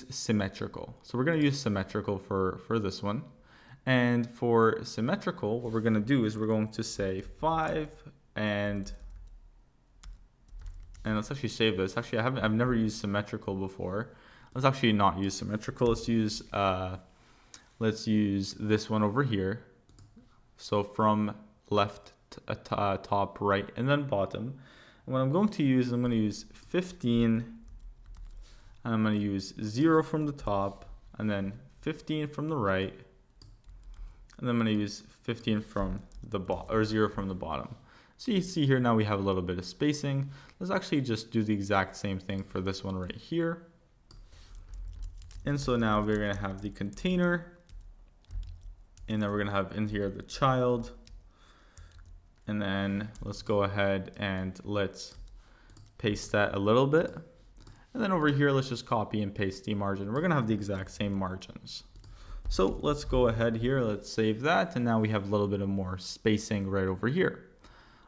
symmetrical. So we're gonna use symmetrical for this one. And for symmetrical, what we're gonna do is we're going to say 5 and let's actually save this. Actually, I've never used symmetrical before. Let's actually not use symmetrical. Let's use this one over here. So from left to top, right, and then bottom. And what I'm going to use, I'm going to use 15. And I'm going to use 0 from the top, and then 15 from the right. And then I'm going to use 15 from the bottom, or 0 from the bottom. So you see here now we have a little bit of spacing. Let's actually just do the exact same thing for this one right here. And so now we're going to have the container, and then we're going to have in here the child. And then let's go ahead and let's paste that a little bit. And then over here, let's just copy and paste the margin. We're going to have the exact same margins. So let's go ahead here. Let's save that. And now we have a little bit of more spacing right over here.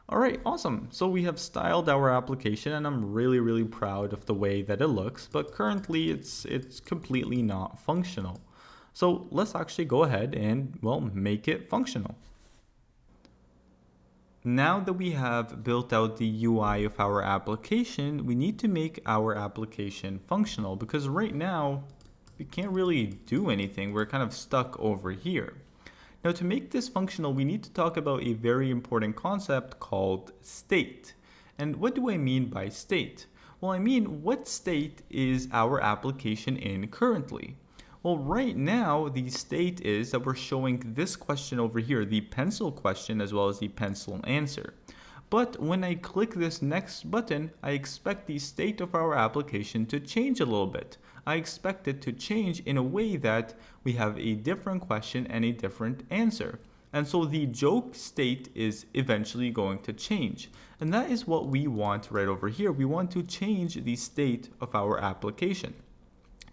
All right, awesome. So we have styled our application, and I'm really, really proud of the way that it looks, but currently it's completely not functional. So let's actually go ahead and, well, make it functional. Now that we have built out the UI of our application, we need to make our application functional, because right now we can't really do anything. We're kind of stuck over here. Now, to make this functional, we need to talk about a very important concept called state. And what do I mean by state? Well, I mean, what state is our application in currently? Well, right now, the state is that we're showing this question over here, the pencil question, as well as the pencil answer. But when I click this next button, I expect the state of our application to change a little bit. I expect it to change in a way that we have a different question and a different answer. And so the joke state is eventually going to change. And that is what we want right over here. We want to change the state of our application.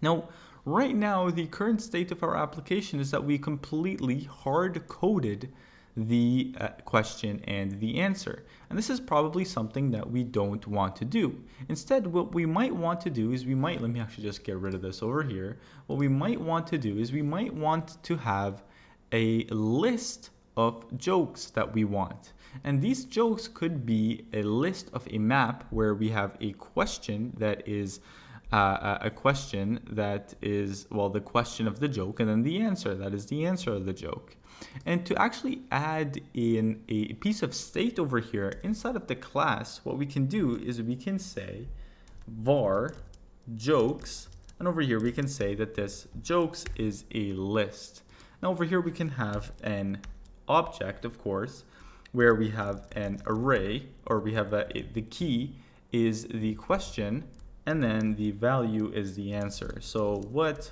Now, right now, the current state of our application is that we completely hard-coded the question and the answer. And this is probably something that we don't want to do. Instead, what we might want to do is let me actually just get rid of this over here. What we might want to do is we might want to have a list of jokes that we want. And these jokes could be a list of a map where we have a question that is a question that is, well, the question of the joke, and then the answer, that is the answer of the joke. And to actually add in a piece of state over here inside of the class, what we can do is we can say var jokes, and over here we can say that this jokes is a list. Now over here we can have an object, of course, where we have an array, or we have the key is the question, and then the value is the answer. So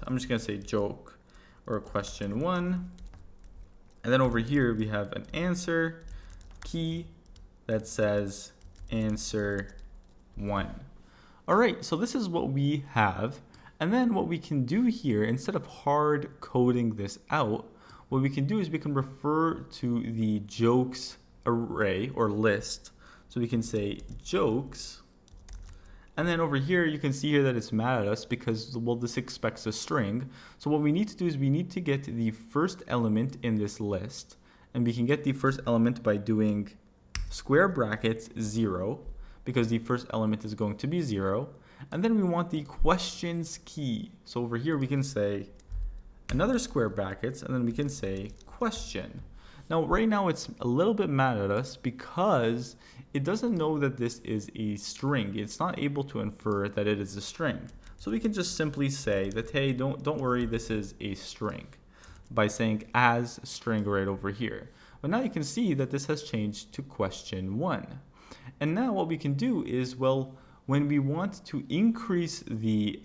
I'm just gonna say joke or question 1. And then over here we have an answer key that says answer 1. All right, so this is what we have. And then what we can do here, instead of hard coding this out, what we can do is we can refer to the jokes array or list. So we can say jokes. And then over here, you can see here that it's mad at us because, well, this expects a string. So what we need to do is we need to get the first element in this list. And we can get the first element by doing square brackets 0, because the first element is going to be 0. And then we want the questions key. So over here, we can say another square brackets, and then we can say question. Now, right now, it's a little bit mad at us because it doesn't know that this is a string. It's not able to infer that it is a string. So we can just simply say that, hey, don't worry, this is a string, by saying as string right over here. But now you can see that this has changed to question 1. And now what we can do is, well, when we want to increase the,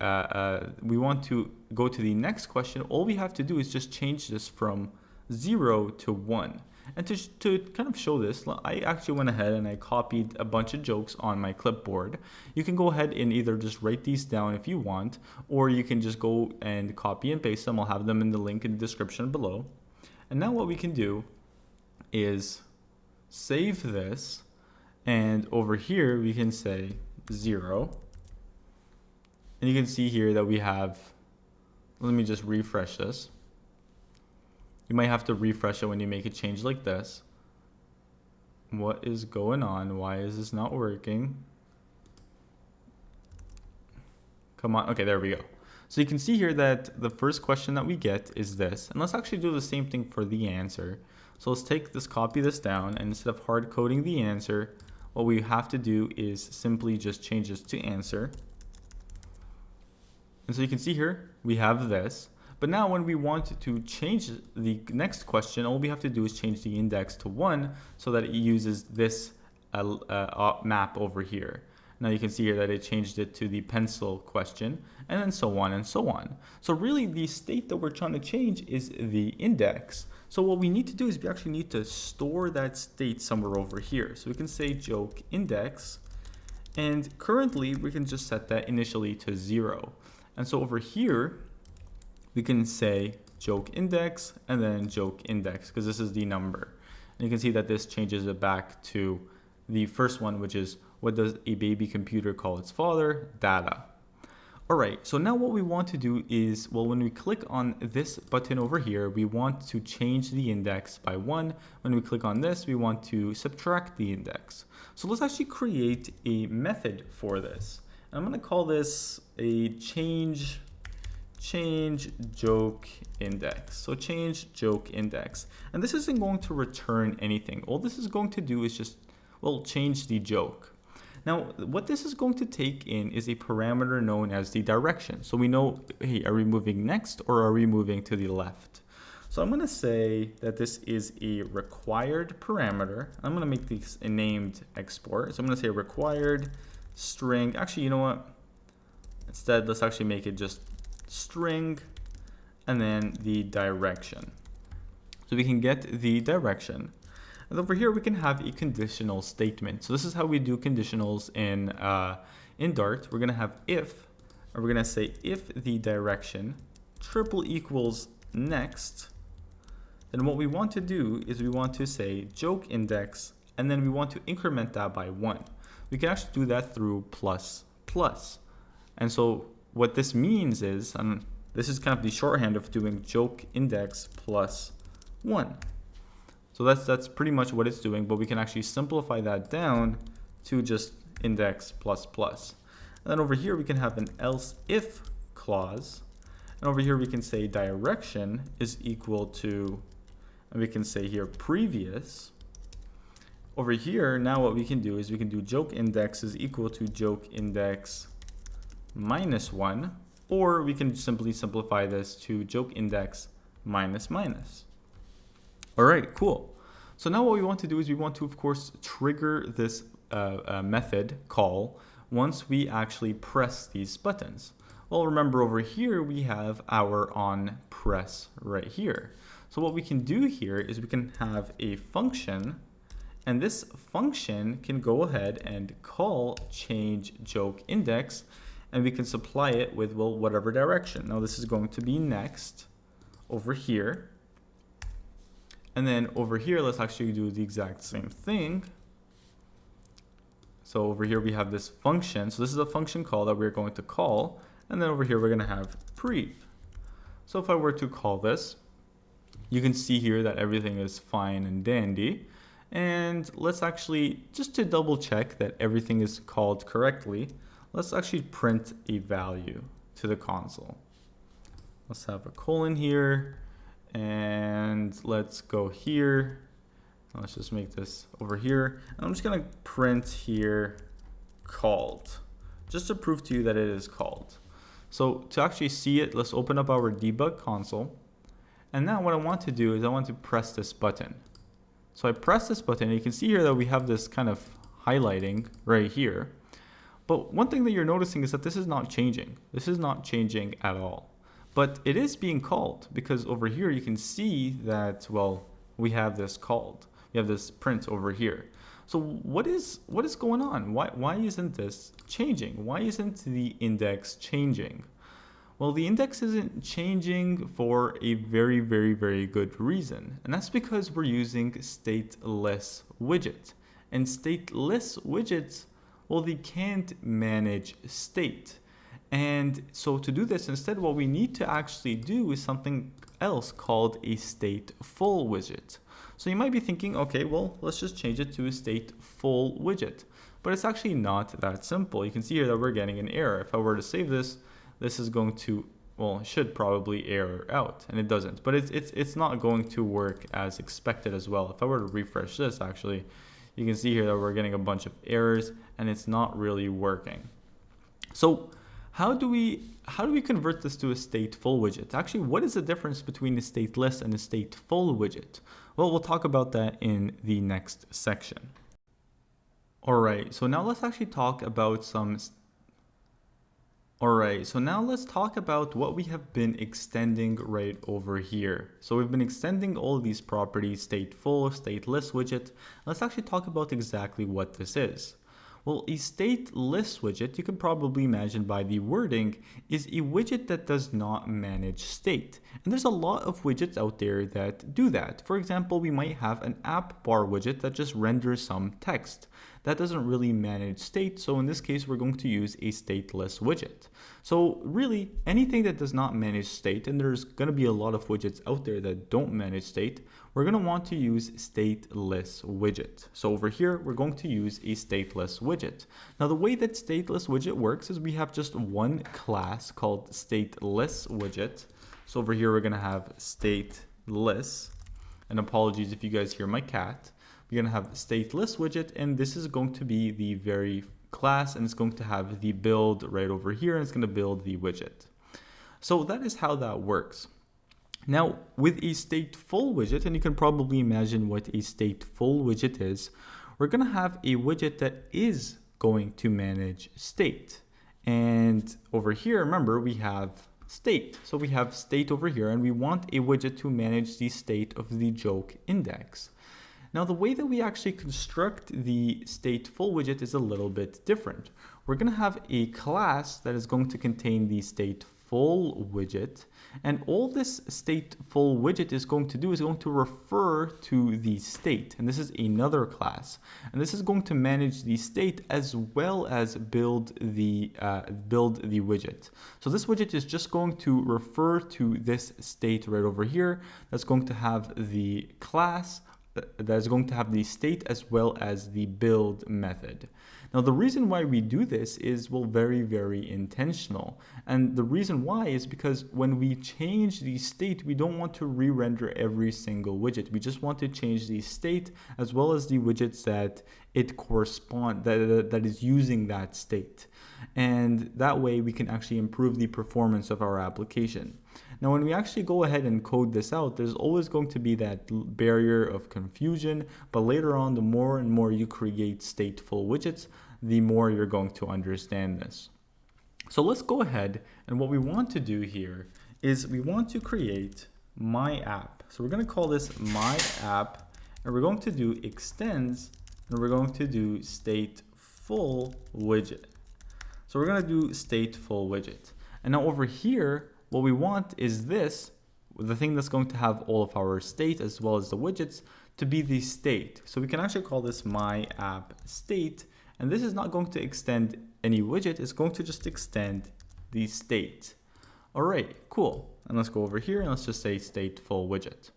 we want to go to the next question, all we have to do is just change this from 0 to 1. And to kind of show this, I actually went ahead and I copied a bunch of jokes on my clipboard. You can go ahead and either just write these down if you want, or you can just go and copy and paste them. I'll have them in the link in the description below. And now what we can do is save this, and over here we can say 0. And you can see here that we have, let me just refresh this. You might have to refresh it when you make a change like this. What is going on? Why is this not working? Come on. Okay, there we go. So you can see here that the first question that we get is this. And let's actually do the same thing for the answer. So let's take this, copy this down, and instead of hard coding the answer, what we have to do is simply just change this to answer. And so you can see here, we have this. But now when we want to change the next question, all we have to do is change the index to 1 so that it uses this map over here. Now you can see here that it changed it to the pencil question, and then so on and so on. So really the state that we're trying to change is the index. So what we need to do is we actually need to store that state somewhere over here. So we can say joke index, and currently we can just set that initially to 0. And so over here, we can say joke index and then joke index, because this is the number. And you can see that this changes it back to the first one, which is what does a baby computer call its father? Data. All right, so now what we want to do is, well, when we click on this button over here, we want to change the index by 1. When we click on this, we want to subtract the index. So let's actually create a method for this. And I'm going to call this a change joke index. So change joke index. And this isn't going to return anything. All this is going to do is just, well, change the joke. Now, what this is going to take in is a parameter known as the direction. So we know, hey, are we moving next or are we moving to the left? So I'm going to say that this is a required parameter. I'm going to make this a named export. So I'm going to say required string. Actually, you know what? Instead, let's actually make it just string and then the direction. So we can get the direction. And over here we can have a conditional statement. So this is how we do conditionals in Dart. We're going to have if, or we're going to say if the direction triple equals next, then what we want to do is we want to say joke index, and then we want to increment that by 1. We can actually do that through plus plus. And so what this means is, this is kind of the shorthand of doing joke index plus 1. So that's pretty much what it's doing, but we can actually simplify that down to just index plus plus. And then over here we can have an else if clause. And over here we can say direction is equal to, and we can say here previous. Over here, now what we can do is we can do joke index is equal to joke index minus 1, or we can simply simplify this to joke index minus minus. All right, cool. So now what we want to do is we want to, of course, trigger this method call once we actually press these buttons. Well, remember over here we have our on press right here. So what we can do here is we can have a function, and this function can go ahead and call change joke index, and we can supply it with, well, whatever direction. Now this is going to be next over here. And then over here, let's actually do the exact same thing. So over here we have this function. So this is a function call that we're going to call. And then over here we're going to have prev. So if I were to call this, you can see here that everything is fine and dandy. And let's actually, just to double check that everything is called correctly, let's actually print a value to the console. Let's have a colon here. And let's go here. Let's just make this over here. And I'm just going to print here called, just to prove to you that it is called. So to actually see it, let's open up our debug console. And now what I want to do is I want to press this button. So I press this button, and you can see here that we have this kind of highlighting right here. But one thing that you're noticing is that this is not changing. This is not changing at all. But it is being called, because over here you can see that, well, we have this called. We have this print over here. So what is going on? Why isn't this changing? Why isn't the index changing? Well, the index isn't changing for a very, very, very good reason. And that's because we're using stateless widget. And stateless widgets, well, they can't manage state. And so to do this, instead, what we need to actually do is something else called a stateful widget. So you might be thinking, okay, well, let's just change it to a stateful widget. But it's actually not that simple. You can see here that we're getting an error. If I were to save this, this is going to, well, it should probably error out, and it doesn't. But it's not going to work as expected as well. If I were to refresh this, actually, you can see here that we're getting a bunch of errors, and it's not really working. So how do we convert this to a stateful widget? Actually, what is the difference between a stateless and a stateful widget? Well, we'll talk about that in the next section. All right, so now let's actually talk about let's talk about what we have been extending right over here. So we've been extending all of these properties, stateful, stateless widget. Let's actually talk about exactly what this is. Well, a stateless widget, you can probably imagine by the wording, is a widget that does not manage state. And there's a lot of widgets out there that do that. For example, we might have an app bar widget that just renders some text. That doesn't really manage state, so in this case, we're going to use a stateless widget. So really, anything that does not manage state, and there's going to be a lot of widgets out there that don't manage state, we're going to want to use stateless widget. So over here, we're going to use a stateless widget. Now, the way that stateless widget works is we have just one class called stateless widget. So over here, we're going to have stateless, and apologies if you guys hear my cat. We're going to have stateless widget, and this is going to be the very class, and it's going to have the build right over here, and it's going to build the widget. So that is how that works. Now, with a stateful widget, and you can probably imagine what a stateful widget is, we're going to have a widget that is going to manage state. And over here, remember, we have state. So we have state over here, and we want a widget to manage the state of the joke index. Now, the way that we actually construct the stateful widget is a little bit different. We're going to have a class that is going to contain the stateful widget, and all this stateful widget is going to do is going to refer to the state, and this is another class, and this is going to manage the state as well as build the widget. So this widget is just going to refer to this state right over here. That's going to have the class that is going to have the state as well as the build method. Now, the reason why we do this is, well, very, very intentional. And the reason why is because when we change the state, we don't want to re-render every single widget. We just want to change the state as well as the widgets that it corresponds, that is using that state. And that way we can actually improve the performance of our application. Now, when we actually go ahead and code this out, there's always going to be that barrier of confusion, but later on, the more and more you create stateful widgets, the more you're going to understand this. So let's go ahead, and what we want to do here is we want to create my app. So we're going to call this my app, and we're going to do extends, and we're going to do stateful widget. So we're going to do stateful widget. And now over here, what we want is this, the thing that's going to have all of our state as well as the widgets, to be the state. So we can actually call this my app state, and this is not going to extend any widget, it's going to just extend the state. All right, cool. And let's go over here and let's just say stateful widget.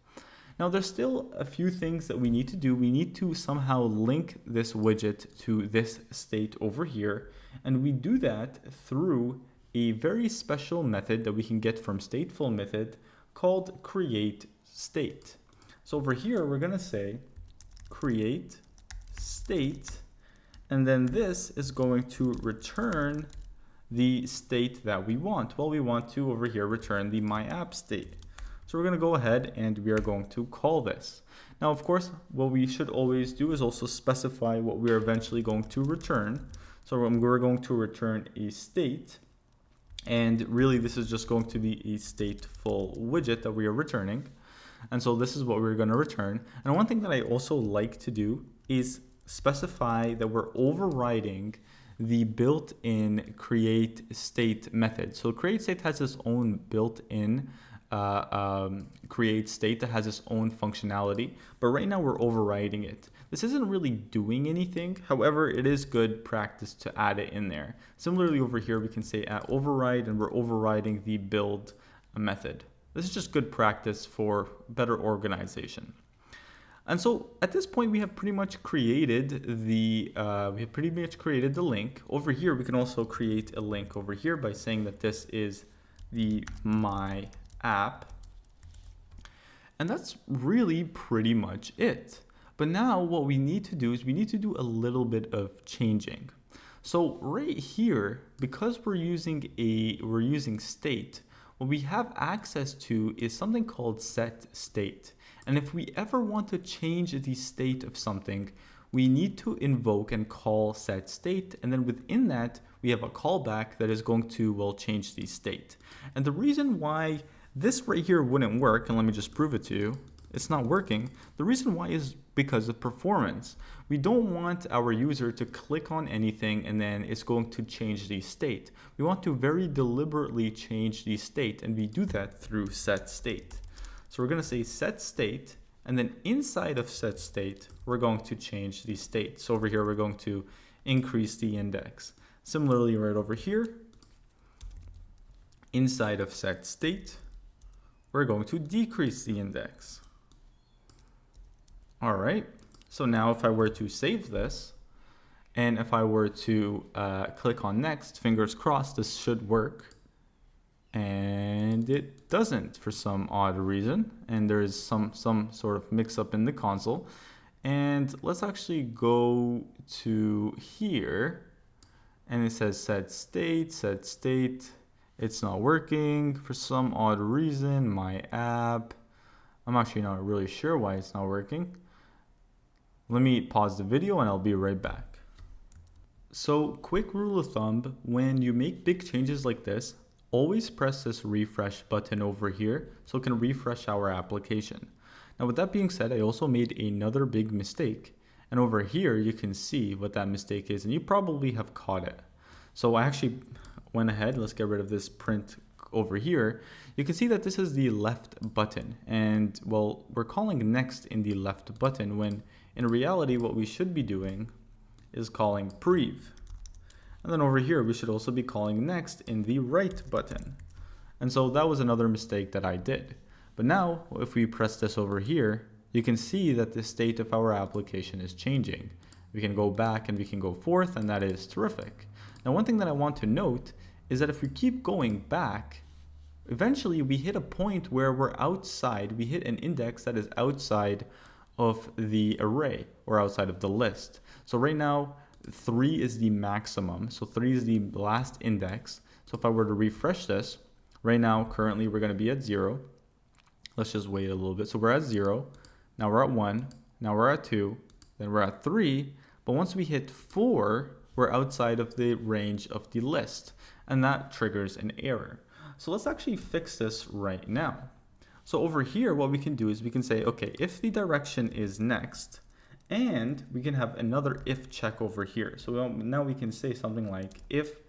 Now there's still a few things that we need to do. We need to somehow link this widget to this state over here, and we do that through a very special method that we can get from stateful method called create state. So over here, we're going to say create state, and then this is going to return the state that we want? Well, we want to over here return the my app state. So we're going to go ahead and we are going to call this. Now, of course, what we should always do is also specify what we're eventually going to return. So we're going to return a state. And really, this is just going to be a stateful widget that we are returning. And so this is what we're going to return. And one thing that I also like to do is specify that we're overriding the built-in create state method. So create state has its own built-in create state that has its own functionality, but right now we're overriding it. This isn't really doing anything. However, it is good practice to add it in there. Similarly over here, we can say override, and we're overriding the build method. This is just good practice for better organization. And so at this point, we have pretty much created the link. Over here, we can also create a link over here by saying that this is the my app. And that's really pretty much it. But now what we need to do is we need to do a little bit of changing. So right here, because we're using state, what we have access to is something called set state. And if we ever want to change the state of something, we need to invoke and call set state. And then within that, we have a callback that is going to, well, change the state. And the reason why this right here wouldn't work, and let me just prove it to you, it's not working. The reason why is because of performance. We don't want our user to click on anything and then it's going to change the state. We want to very deliberately change the state, and we do that through set state. So we're going to say set state, and then inside of set state, we're going to change the state. So over here, we're going to increase the index. Similarly, right over here, inside of set state, we're going to decrease the index. All right, so now if I were to save this, and if I were to click on next, fingers crossed, this should work. And it doesn't for some odd reason. And there's some sort of mix up in the console. And let's actually go to here. And it says set state. It's not working for some odd reason. My app. I'm actually not really sure why it's not working. Let me pause the video and I'll be right back. So quick rule of thumb, when you make big changes like this, always press this refresh button over here so it can refresh our application. Now with that being said, I also made another big mistake. And over here you can see what that mistake is, and you probably have caught it. So I actually went ahead, let's get rid of this print over here. You can see that this is the left button, and well, we're calling next in the left button when in reality what we should be doing is calling prev. And then over here we should also be calling next in the right button. And so that was another mistake that I did. But now if we press this over here, you can see that the state of our application is changing. We can go back and we can go forth, and that is terrific. Now one thing that I want to note is that if we keep going back, eventually we hit a point where we're outside, we hit an index that is outside of the array or outside of the list. So right now 3 is the maximum, so 3 is the last index. So if I were to refresh this, right now currently we're going to be at 0. Let's just wait a little bit. So we're at 0, now we're at 1, now we're at 2, then we're at 3, but once we hit 4, we're outside of the range of the list, and that triggers an error. So let's actually fix this right now. So over here, what we can do is we can say, okay, if the direction is next, and we can have another if check over here. So now we can say something like if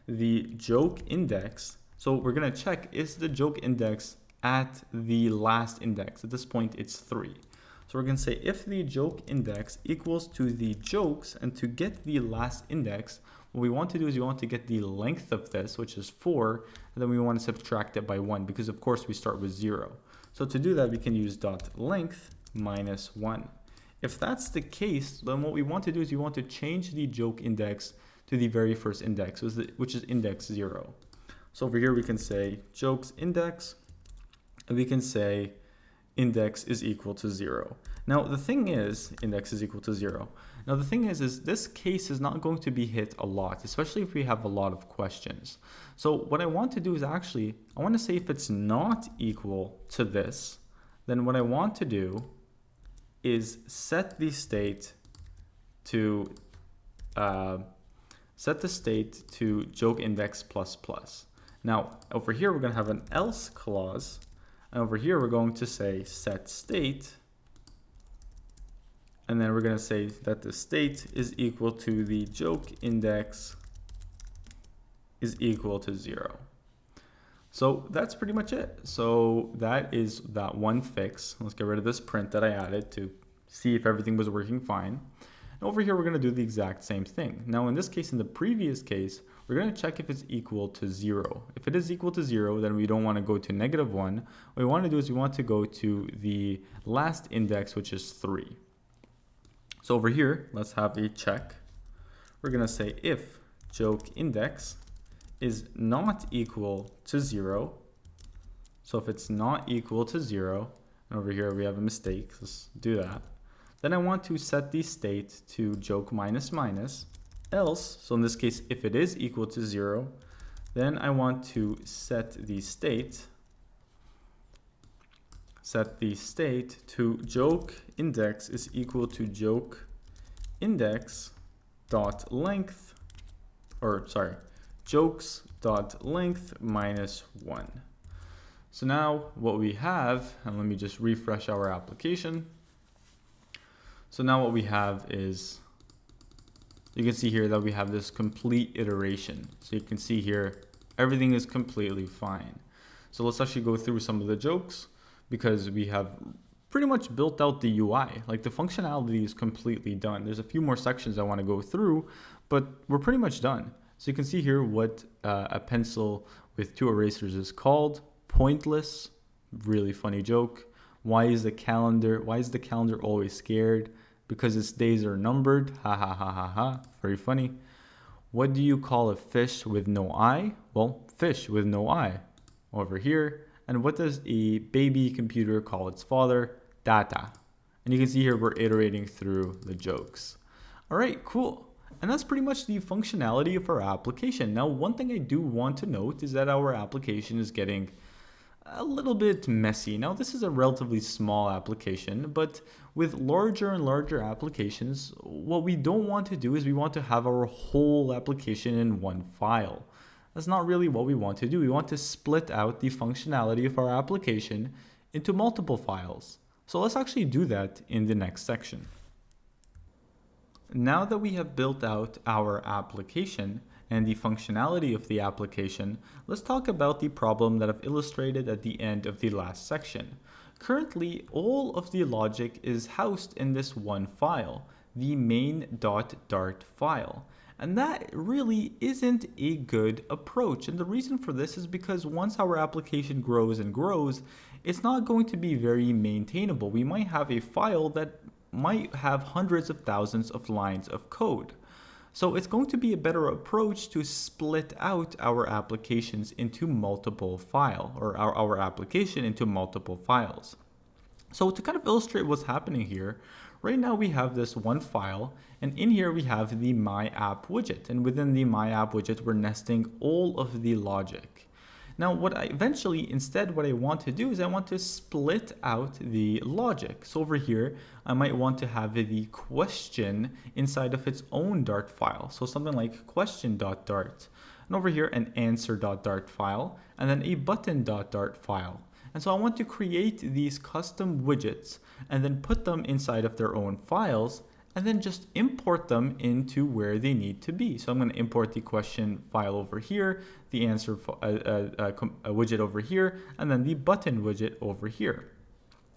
the joke index, so we're gonna check, is the joke index at the last index? At this point, it's 3. So we're gonna say if the joke index equals to the jokes, and to get the last index, what we want to do is we want to get the length of this, which is 4, and then we want to subtract it by 1, because of course we start with 0. So to do that, we can use .length minus 1. If that's the case, then what we want to do is we want to change the joke index to the very first index, which is index 0. So over here we can say jokes index, and we can say index is equal to 0. Now the thing is, index is equal to 0. Now the thing is this case is not going to be hit a lot, especially if we have a lot of questions. So what I want to do is actually, I want to say if it's not equal to this, then what I want to do is set the state to joke index plus plus. Now over here we're going to have an else clause, and over here we're going to say set state, and then we're going to say that the state is equal to the joke index is equal to 0. So that's pretty much it. So that is that one fix. Let's get rid of this print that I added to see if everything was working fine. And over here, we're going to do the exact same thing. Now, in this case, in the previous case, we're going to check if it's equal to 0. If it is equal to 0, then we don't want to go to -1. What we want to do is we want to go to the last index, which is 3. So over here, let's have a check. We're going to say if joke index is not equal to 0. So if it's not equal to 0, and over here we have a mistake, let's do that. Then I want to set the state to joke minus minus, else, so in this case, if it is equal to 0, then I want to set the state to joke index is equal to joke index dot length, or sorry, jokes dot length minus 1. So now what we have, and let me just refresh our application. So now what we have is, you can see here that we have this complete iteration. So you can see here, everything is completely fine. So let's actually go through some of the jokes, because we have pretty much built out the UI. Like the functionality is completely done. There's a few more sections I want to go through, but we're pretty much done. So you can see here what a pencil with 2 erasers is called. Pointless, really funny joke. Why is the calendar always scared? Because its days are numbered. Ha ha ha ha ha. Very funny. What do you call a fish with no eye? Well, fish with no eye. Over here. And what does a baby computer call its father? Data. And you can see here we're iterating through the jokes. All right, cool. And that's pretty much the functionality of our application. Now, one thing I do want to note is that our application is getting a little bit messy. Now, this is a relatively small application, but with larger and larger applications, what we don't want to do is we want to have our whole application in one file. That's not really what we want to do. We want to split out the functionality of our application into multiple files. So let's actually do that in the next section. Now that we have built out our application and the functionality of the application, let's talk about the problem that I've illustrated at the end of the last section. Currently, all of the logic is housed in this one file, the main.dart file. And that really isn't a good approach. And the reason for this is because once our application grows and grows, it's not going to be very maintainable. We might have a file that might have hundreds of thousands of lines of code. So it's going to be a better approach to split out our applications into multiple files, or our application into multiple files. So to kind of illustrate what's happening here, right now we have this one file, and in here we have the My App widget. And within the My App widget, we're nesting all of the logic. Now, what I want to do is I want to split out the logic. So over here, I might want to have the question inside of its own Dart file. So something like question.dart. And over here, an answer.dart file, and then a button.dart file. And so I want to create these custom widgets and then put them inside of their own files, and then just import them into where they need to be. So I'm going to import the question file over here, the answer widget over here, and then the button widget over here.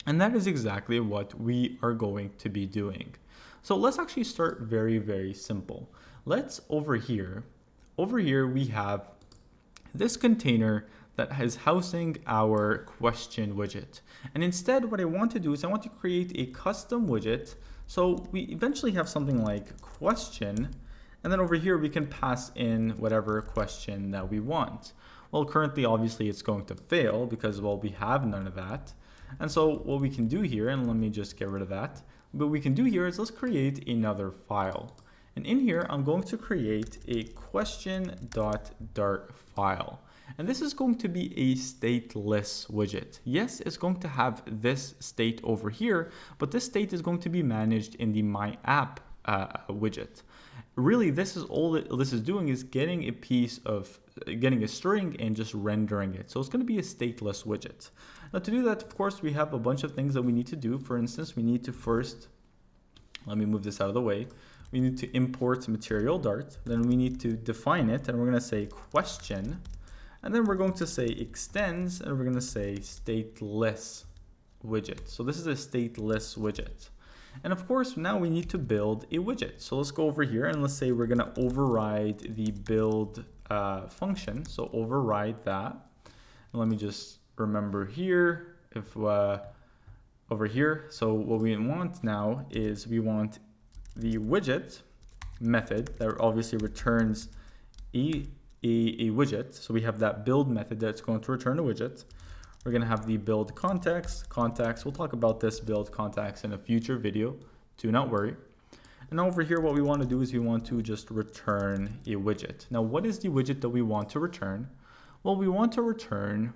And that is exactly what we are going to be doing. So let's actually start very, very simple. Let's over here we have this container that is housing our question widget. And instead, what I want to do is I want to create a custom widget. So we eventually have something like question, and then over here we can pass in whatever question that we want. Well, currently, obviously, it's going to fail because, well, we have none of that. And so what we can do here, and let me just get rid of that, what we can do here is let's create another file. And in here, I'm going to create a question.dart file. And this is going to be a stateless widget. Yes, it's going to have this state over here, but this state is going to be managed in the My App widget. Really, this is all this is doing is getting a string and just rendering it. So it's going to be a stateless widget. Now to do that, of course, we have a bunch of things that we need to do. For instance, we need to first, let me move this out of the way. We need to import material Dart. Then we need to define it, and we're going to say question. And then we're going to say extends, and we're going to say stateless widget. So this is a stateless widget. And of course, now we need to build a widget. So let's go over here and let's say we're going to override the build function. So override that. And let me just remember here, if over here. So what we want now is we want the widget method that obviously returns a widget. So we have that build method that's going to return a widget. We're going to have the build context. We'll talk about this build context in a future video. Do not worry. And over here, what we want to do is we want to just return a widget. Now, what is the widget that we want to return? Well, we want to return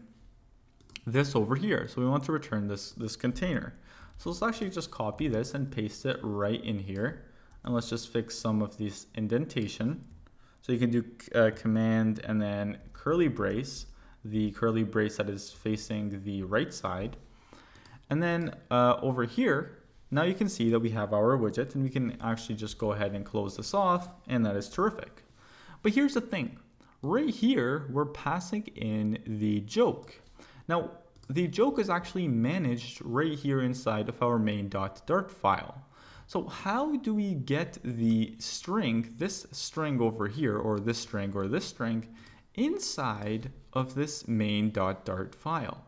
this over here. So we want to return this container. So let's actually just copy this and paste it right in here. And let's just fix some of this indentation. So you can do command and then curly brace, the curly brace that is facing the right side. And then over here, now you can see that we have our widget, and we can actually just go ahead and close this off, and that is terrific. But here's the thing. Right here, we're passing in the joke. Now, the joke is actually managed right here inside of our main.dart file. So how do we get the string, this string over here, or this string, inside of this main.dart file?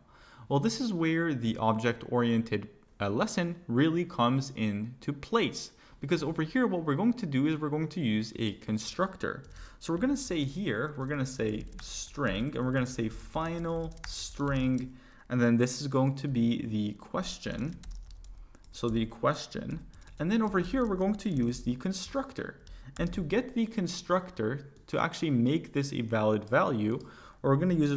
Well, this is where the object-oriented lesson really comes into place. Because over here, what we're going to do is we're going to use a constructor. So we're going to say here, we're going to say string, and we're going to say final string, and then this is going to be the question. So the question. And then over here, we're going to use the constructor. And to get the constructor to actually make this a valid value, we're going to use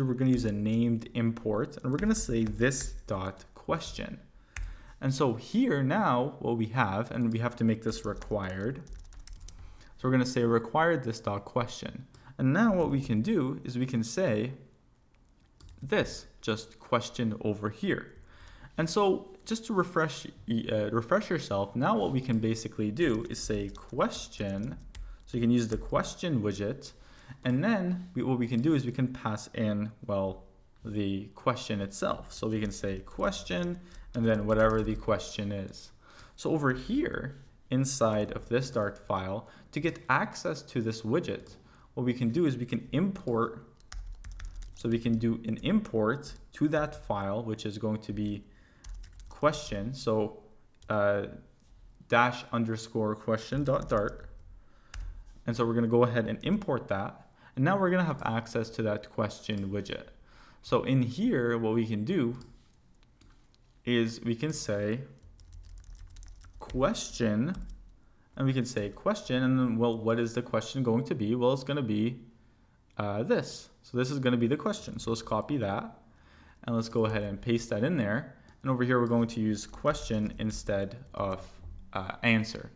a named import, and we're going to say this dot question. And so here now, what we have, and we have to make this required. So we're going to say required this dot question. And now what we can do is we can say this, just question over here. And so just to refresh yourself, now what we can basically do is say question. So you can use the question widget. And then what we can do is we can pass in, well, the question itself. So we can say question and then whatever the question is. So over here inside of this Dart file, to get access to this widget, what we can do is we can import. So we can do an import to that file, which is going to be question. So --question.dart. And so we're going to go ahead and import that. And now we're going to have access to that question widget. So in here, what we can do is we can say question, and we can say question, and then, well, what is the question going to be? Well, it's going to be this. So this is going to be the question. So let's copy that, and let's go ahead and paste that in there. And over here, we're going to use question instead of answer.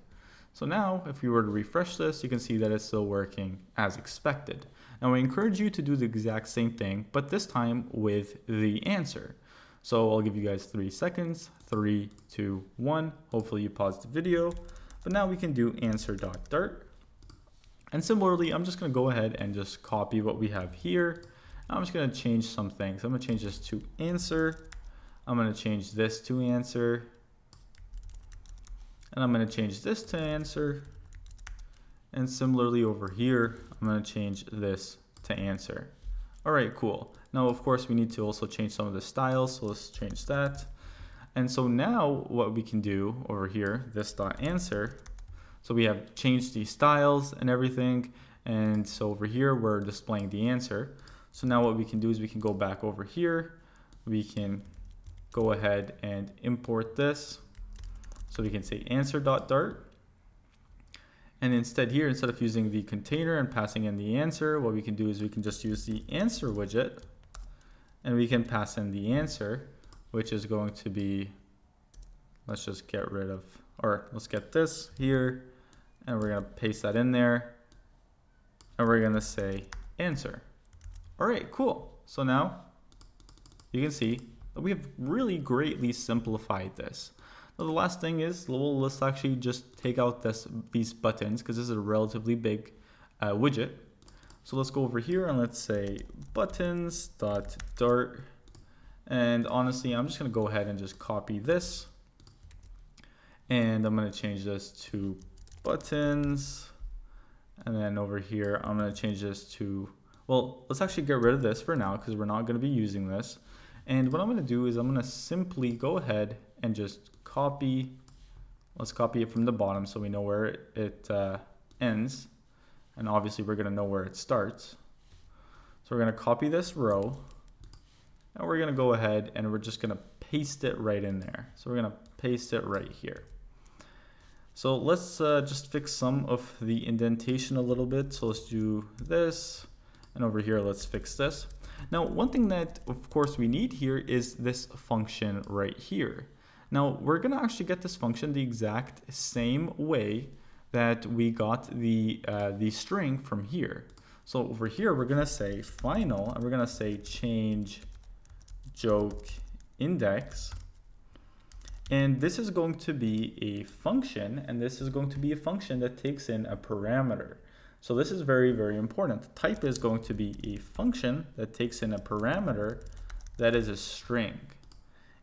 So now, if we were to refresh this, you can see that it's still working as expected. Now, I encourage you to do the exact same thing, but this time with the answer. So I'll give you guys 3 seconds. 3, 2, 1. Hopefully you paused the video. But now we can do answer.dart. And similarly, I'm just going to go ahead and just copy what we have here. I'm just going to change some things. I'm going to change this to answer. I'm going to change this to answer. And I'm going to change this to answer. And similarly over here, I'm going to change this to answer. All right, cool. Now, of course, we need to also change some of the styles. So let's change that. And so now what we can do over here, this dot answer. So we have changed the styles and everything. And so over here, we're displaying the answer. So now what we can do is we can go back over here. We can go ahead and import this. So we can say answer.dart. And instead here, instead of using the container and passing in the answer, what we can do is we can just use the answer widget, and we can pass in the answer, which is going to be, let's just get rid of, or let's get this here, and we're going to paste that in there, and we're going to say answer. All right, cool. So now you can see that we have really greatly simplified this. Now the last thing is, well, let's actually just take out these buttons, because this is a relatively big widget. So let's go over here and let's say buttons.dart. And honestly, I'm just going to go ahead and just copy this. And I'm going to change this to buttons. And then over here, I'm going to change this to, well, let's actually get rid of this for now because we're not going to be using this. And what I'm going to do is I'm going to simply go ahead and just copy. Let's copy it from the bottom so we know where it ends. And obviously we're going to know where it starts. So we're going to copy this row. And we're going to go ahead and we're just going to paste it right in there. So we're going to paste it right here. So let's just fix some of the indentation a little bit. So let's do this. And over here, let's fix this. Now, one thing that, of course, we need here is this function right here. Now, we're going to actually get this function the exact same way that we got the string from here. So over here, we're going to say final, and we're going to say change joke index. And this is going to be a function, and this is going to be a function that takes in a parameter. So this is very, very important. The type is going to be a function that takes in a parameter that is a string.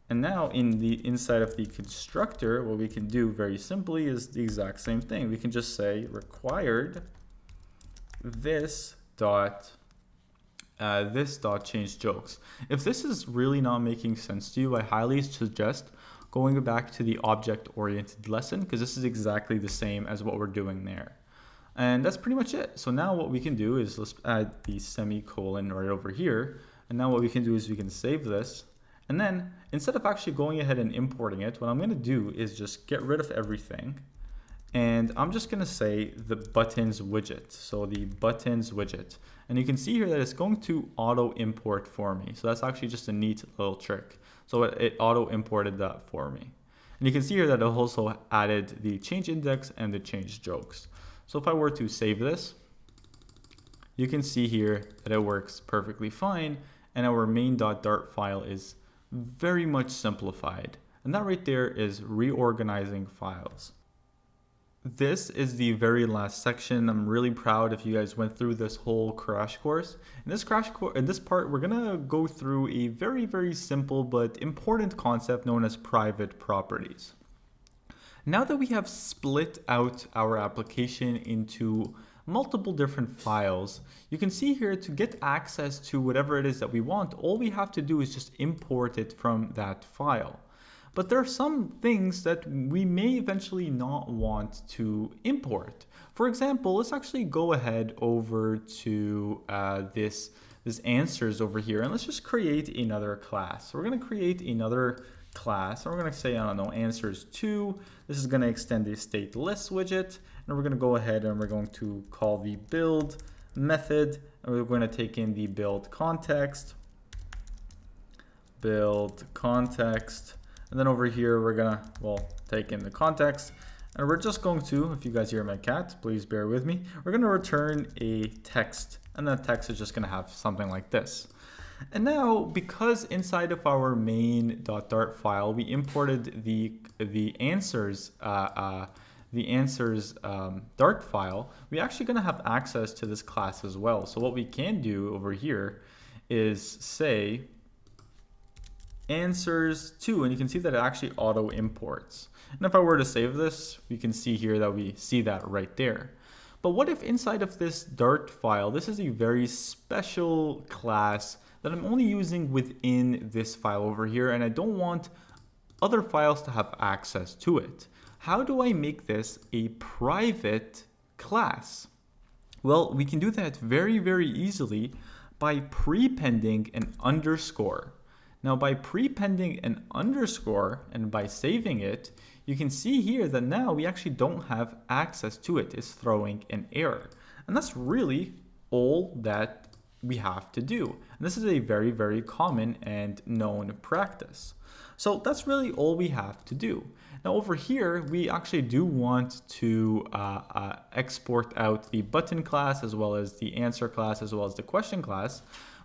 And now in the inside of the constructor, what we can do very simply is the exact same thing. We can just say required this dot change jokes. If this is really not making sense to you, I highly suggest going back to the object-oriented lesson, because this is exactly the same as what we're doing there. And that's pretty much it. So now what we can do is let's add the semicolon right over here. And now what we can do is we can save this. And then instead of actually going ahead and importing it, what I'm going to do is just get rid of everything. And I'm just going to say the buttons widget. So the buttons widget. And you can see here that it's going to auto import for me. So that's actually just a neat little trick. So it auto imported that for me. And you can see here that it also added the change index and the change jokes. So if I were to save this, you can see here that it works perfectly fine. And our main.dart file is very much simplified. And that right there is reorganizing files. This is the very last section. I'm really proud if you guys went through this whole crash course. In this part, we're gonna go through a very, very simple but important concept known as private properties. Now that we have split out our application into multiple different files, you can see here to get access to whatever it is that we want, all we have to do is just import it from that file. But there are some things that we may eventually not want to import. For example, let's actually go ahead over to this answers over here, and let's just create another class. So we're going to create another class, and we're going to say, I don't know, answers2. This is going to extend the Stateless widget, and we're going to go ahead and we're going to call the build method, and we're going to take in the build context. And then over here, we're gonna, take in the context, and we're just going to, if you guys hear my cat, please bear with me, we're gonna return a text, and that text is just gonna have something like this. And now, because inside of our main.dart file, we imported the answers Dart file, we're actually gonna have access to this class as well. So what we can do over here is say, answers2, and you can see that it actually auto imports. And if I were to save this, we can see here that we see that right there. But what if inside of this Dart file, this is a very special class that I'm only using within this file over here, and I don't want other files to have access to it? How do I make this a private class? Well, we can do that very, very easily by prepending an underscore. Now by prepending an underscore and by saving it, you can see here that now we actually don't have access to it. It's throwing an error. And that's really all that we have to do. And this is a very, very common and known practice. So that's really all we have to do. Now over here, we actually do want to export out the button class as well as the answer class as well as the question class.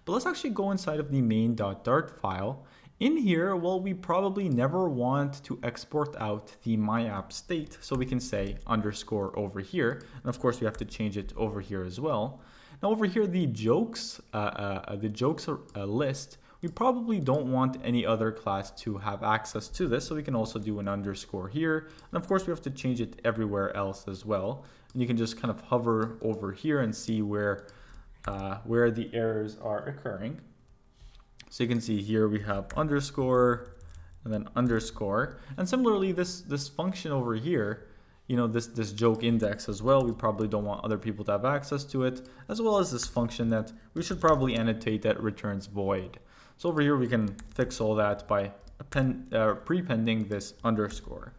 But let's actually go inside of the main.dart file. In here, well, we probably never want to export out the myapp state, so we can say underscore over here. And of course, we have to change it over here as well. Now over here, the jokes list, we probably don't want any other class to have access to this, so we can also do an underscore here. And of course, we have to change it everywhere else as well. And you can just kind of hover over here and see where the errors are occurring. So you can see here we have underscore and then underscore. And similarly, this function over here, you know, this joke index as well, we probably don't want other people to have access to it, as well as this function that we should probably annotate that returns void. So over here, we can fix all that by prepending this underscore.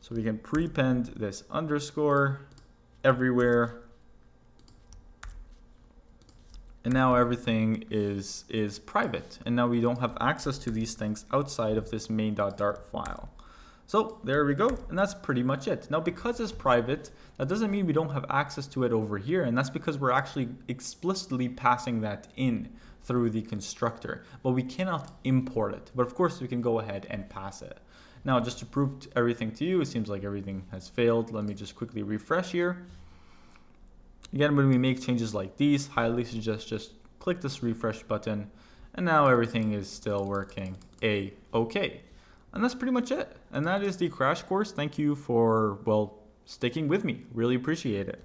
So we can prepend this underscore everywhere. And now everything is private. And now we don't have access to these things outside of this main.dart file. So there we go. And that's pretty much it. Now, because it's private, that doesn't mean we don't have access to it over here. And that's because we're actually explicitly passing that in through the constructor. But we cannot import it. But of course, we can go ahead and pass it. Now, just to prove everything to you, it seems like everything has failed. Let me just quickly refresh here. Again, when we make changes like these, highly suggest just click this refresh button, and now everything is still working A-OK. And that's pretty much it. And that is the crash course. Thank you for, well, sticking with me. Really appreciate it.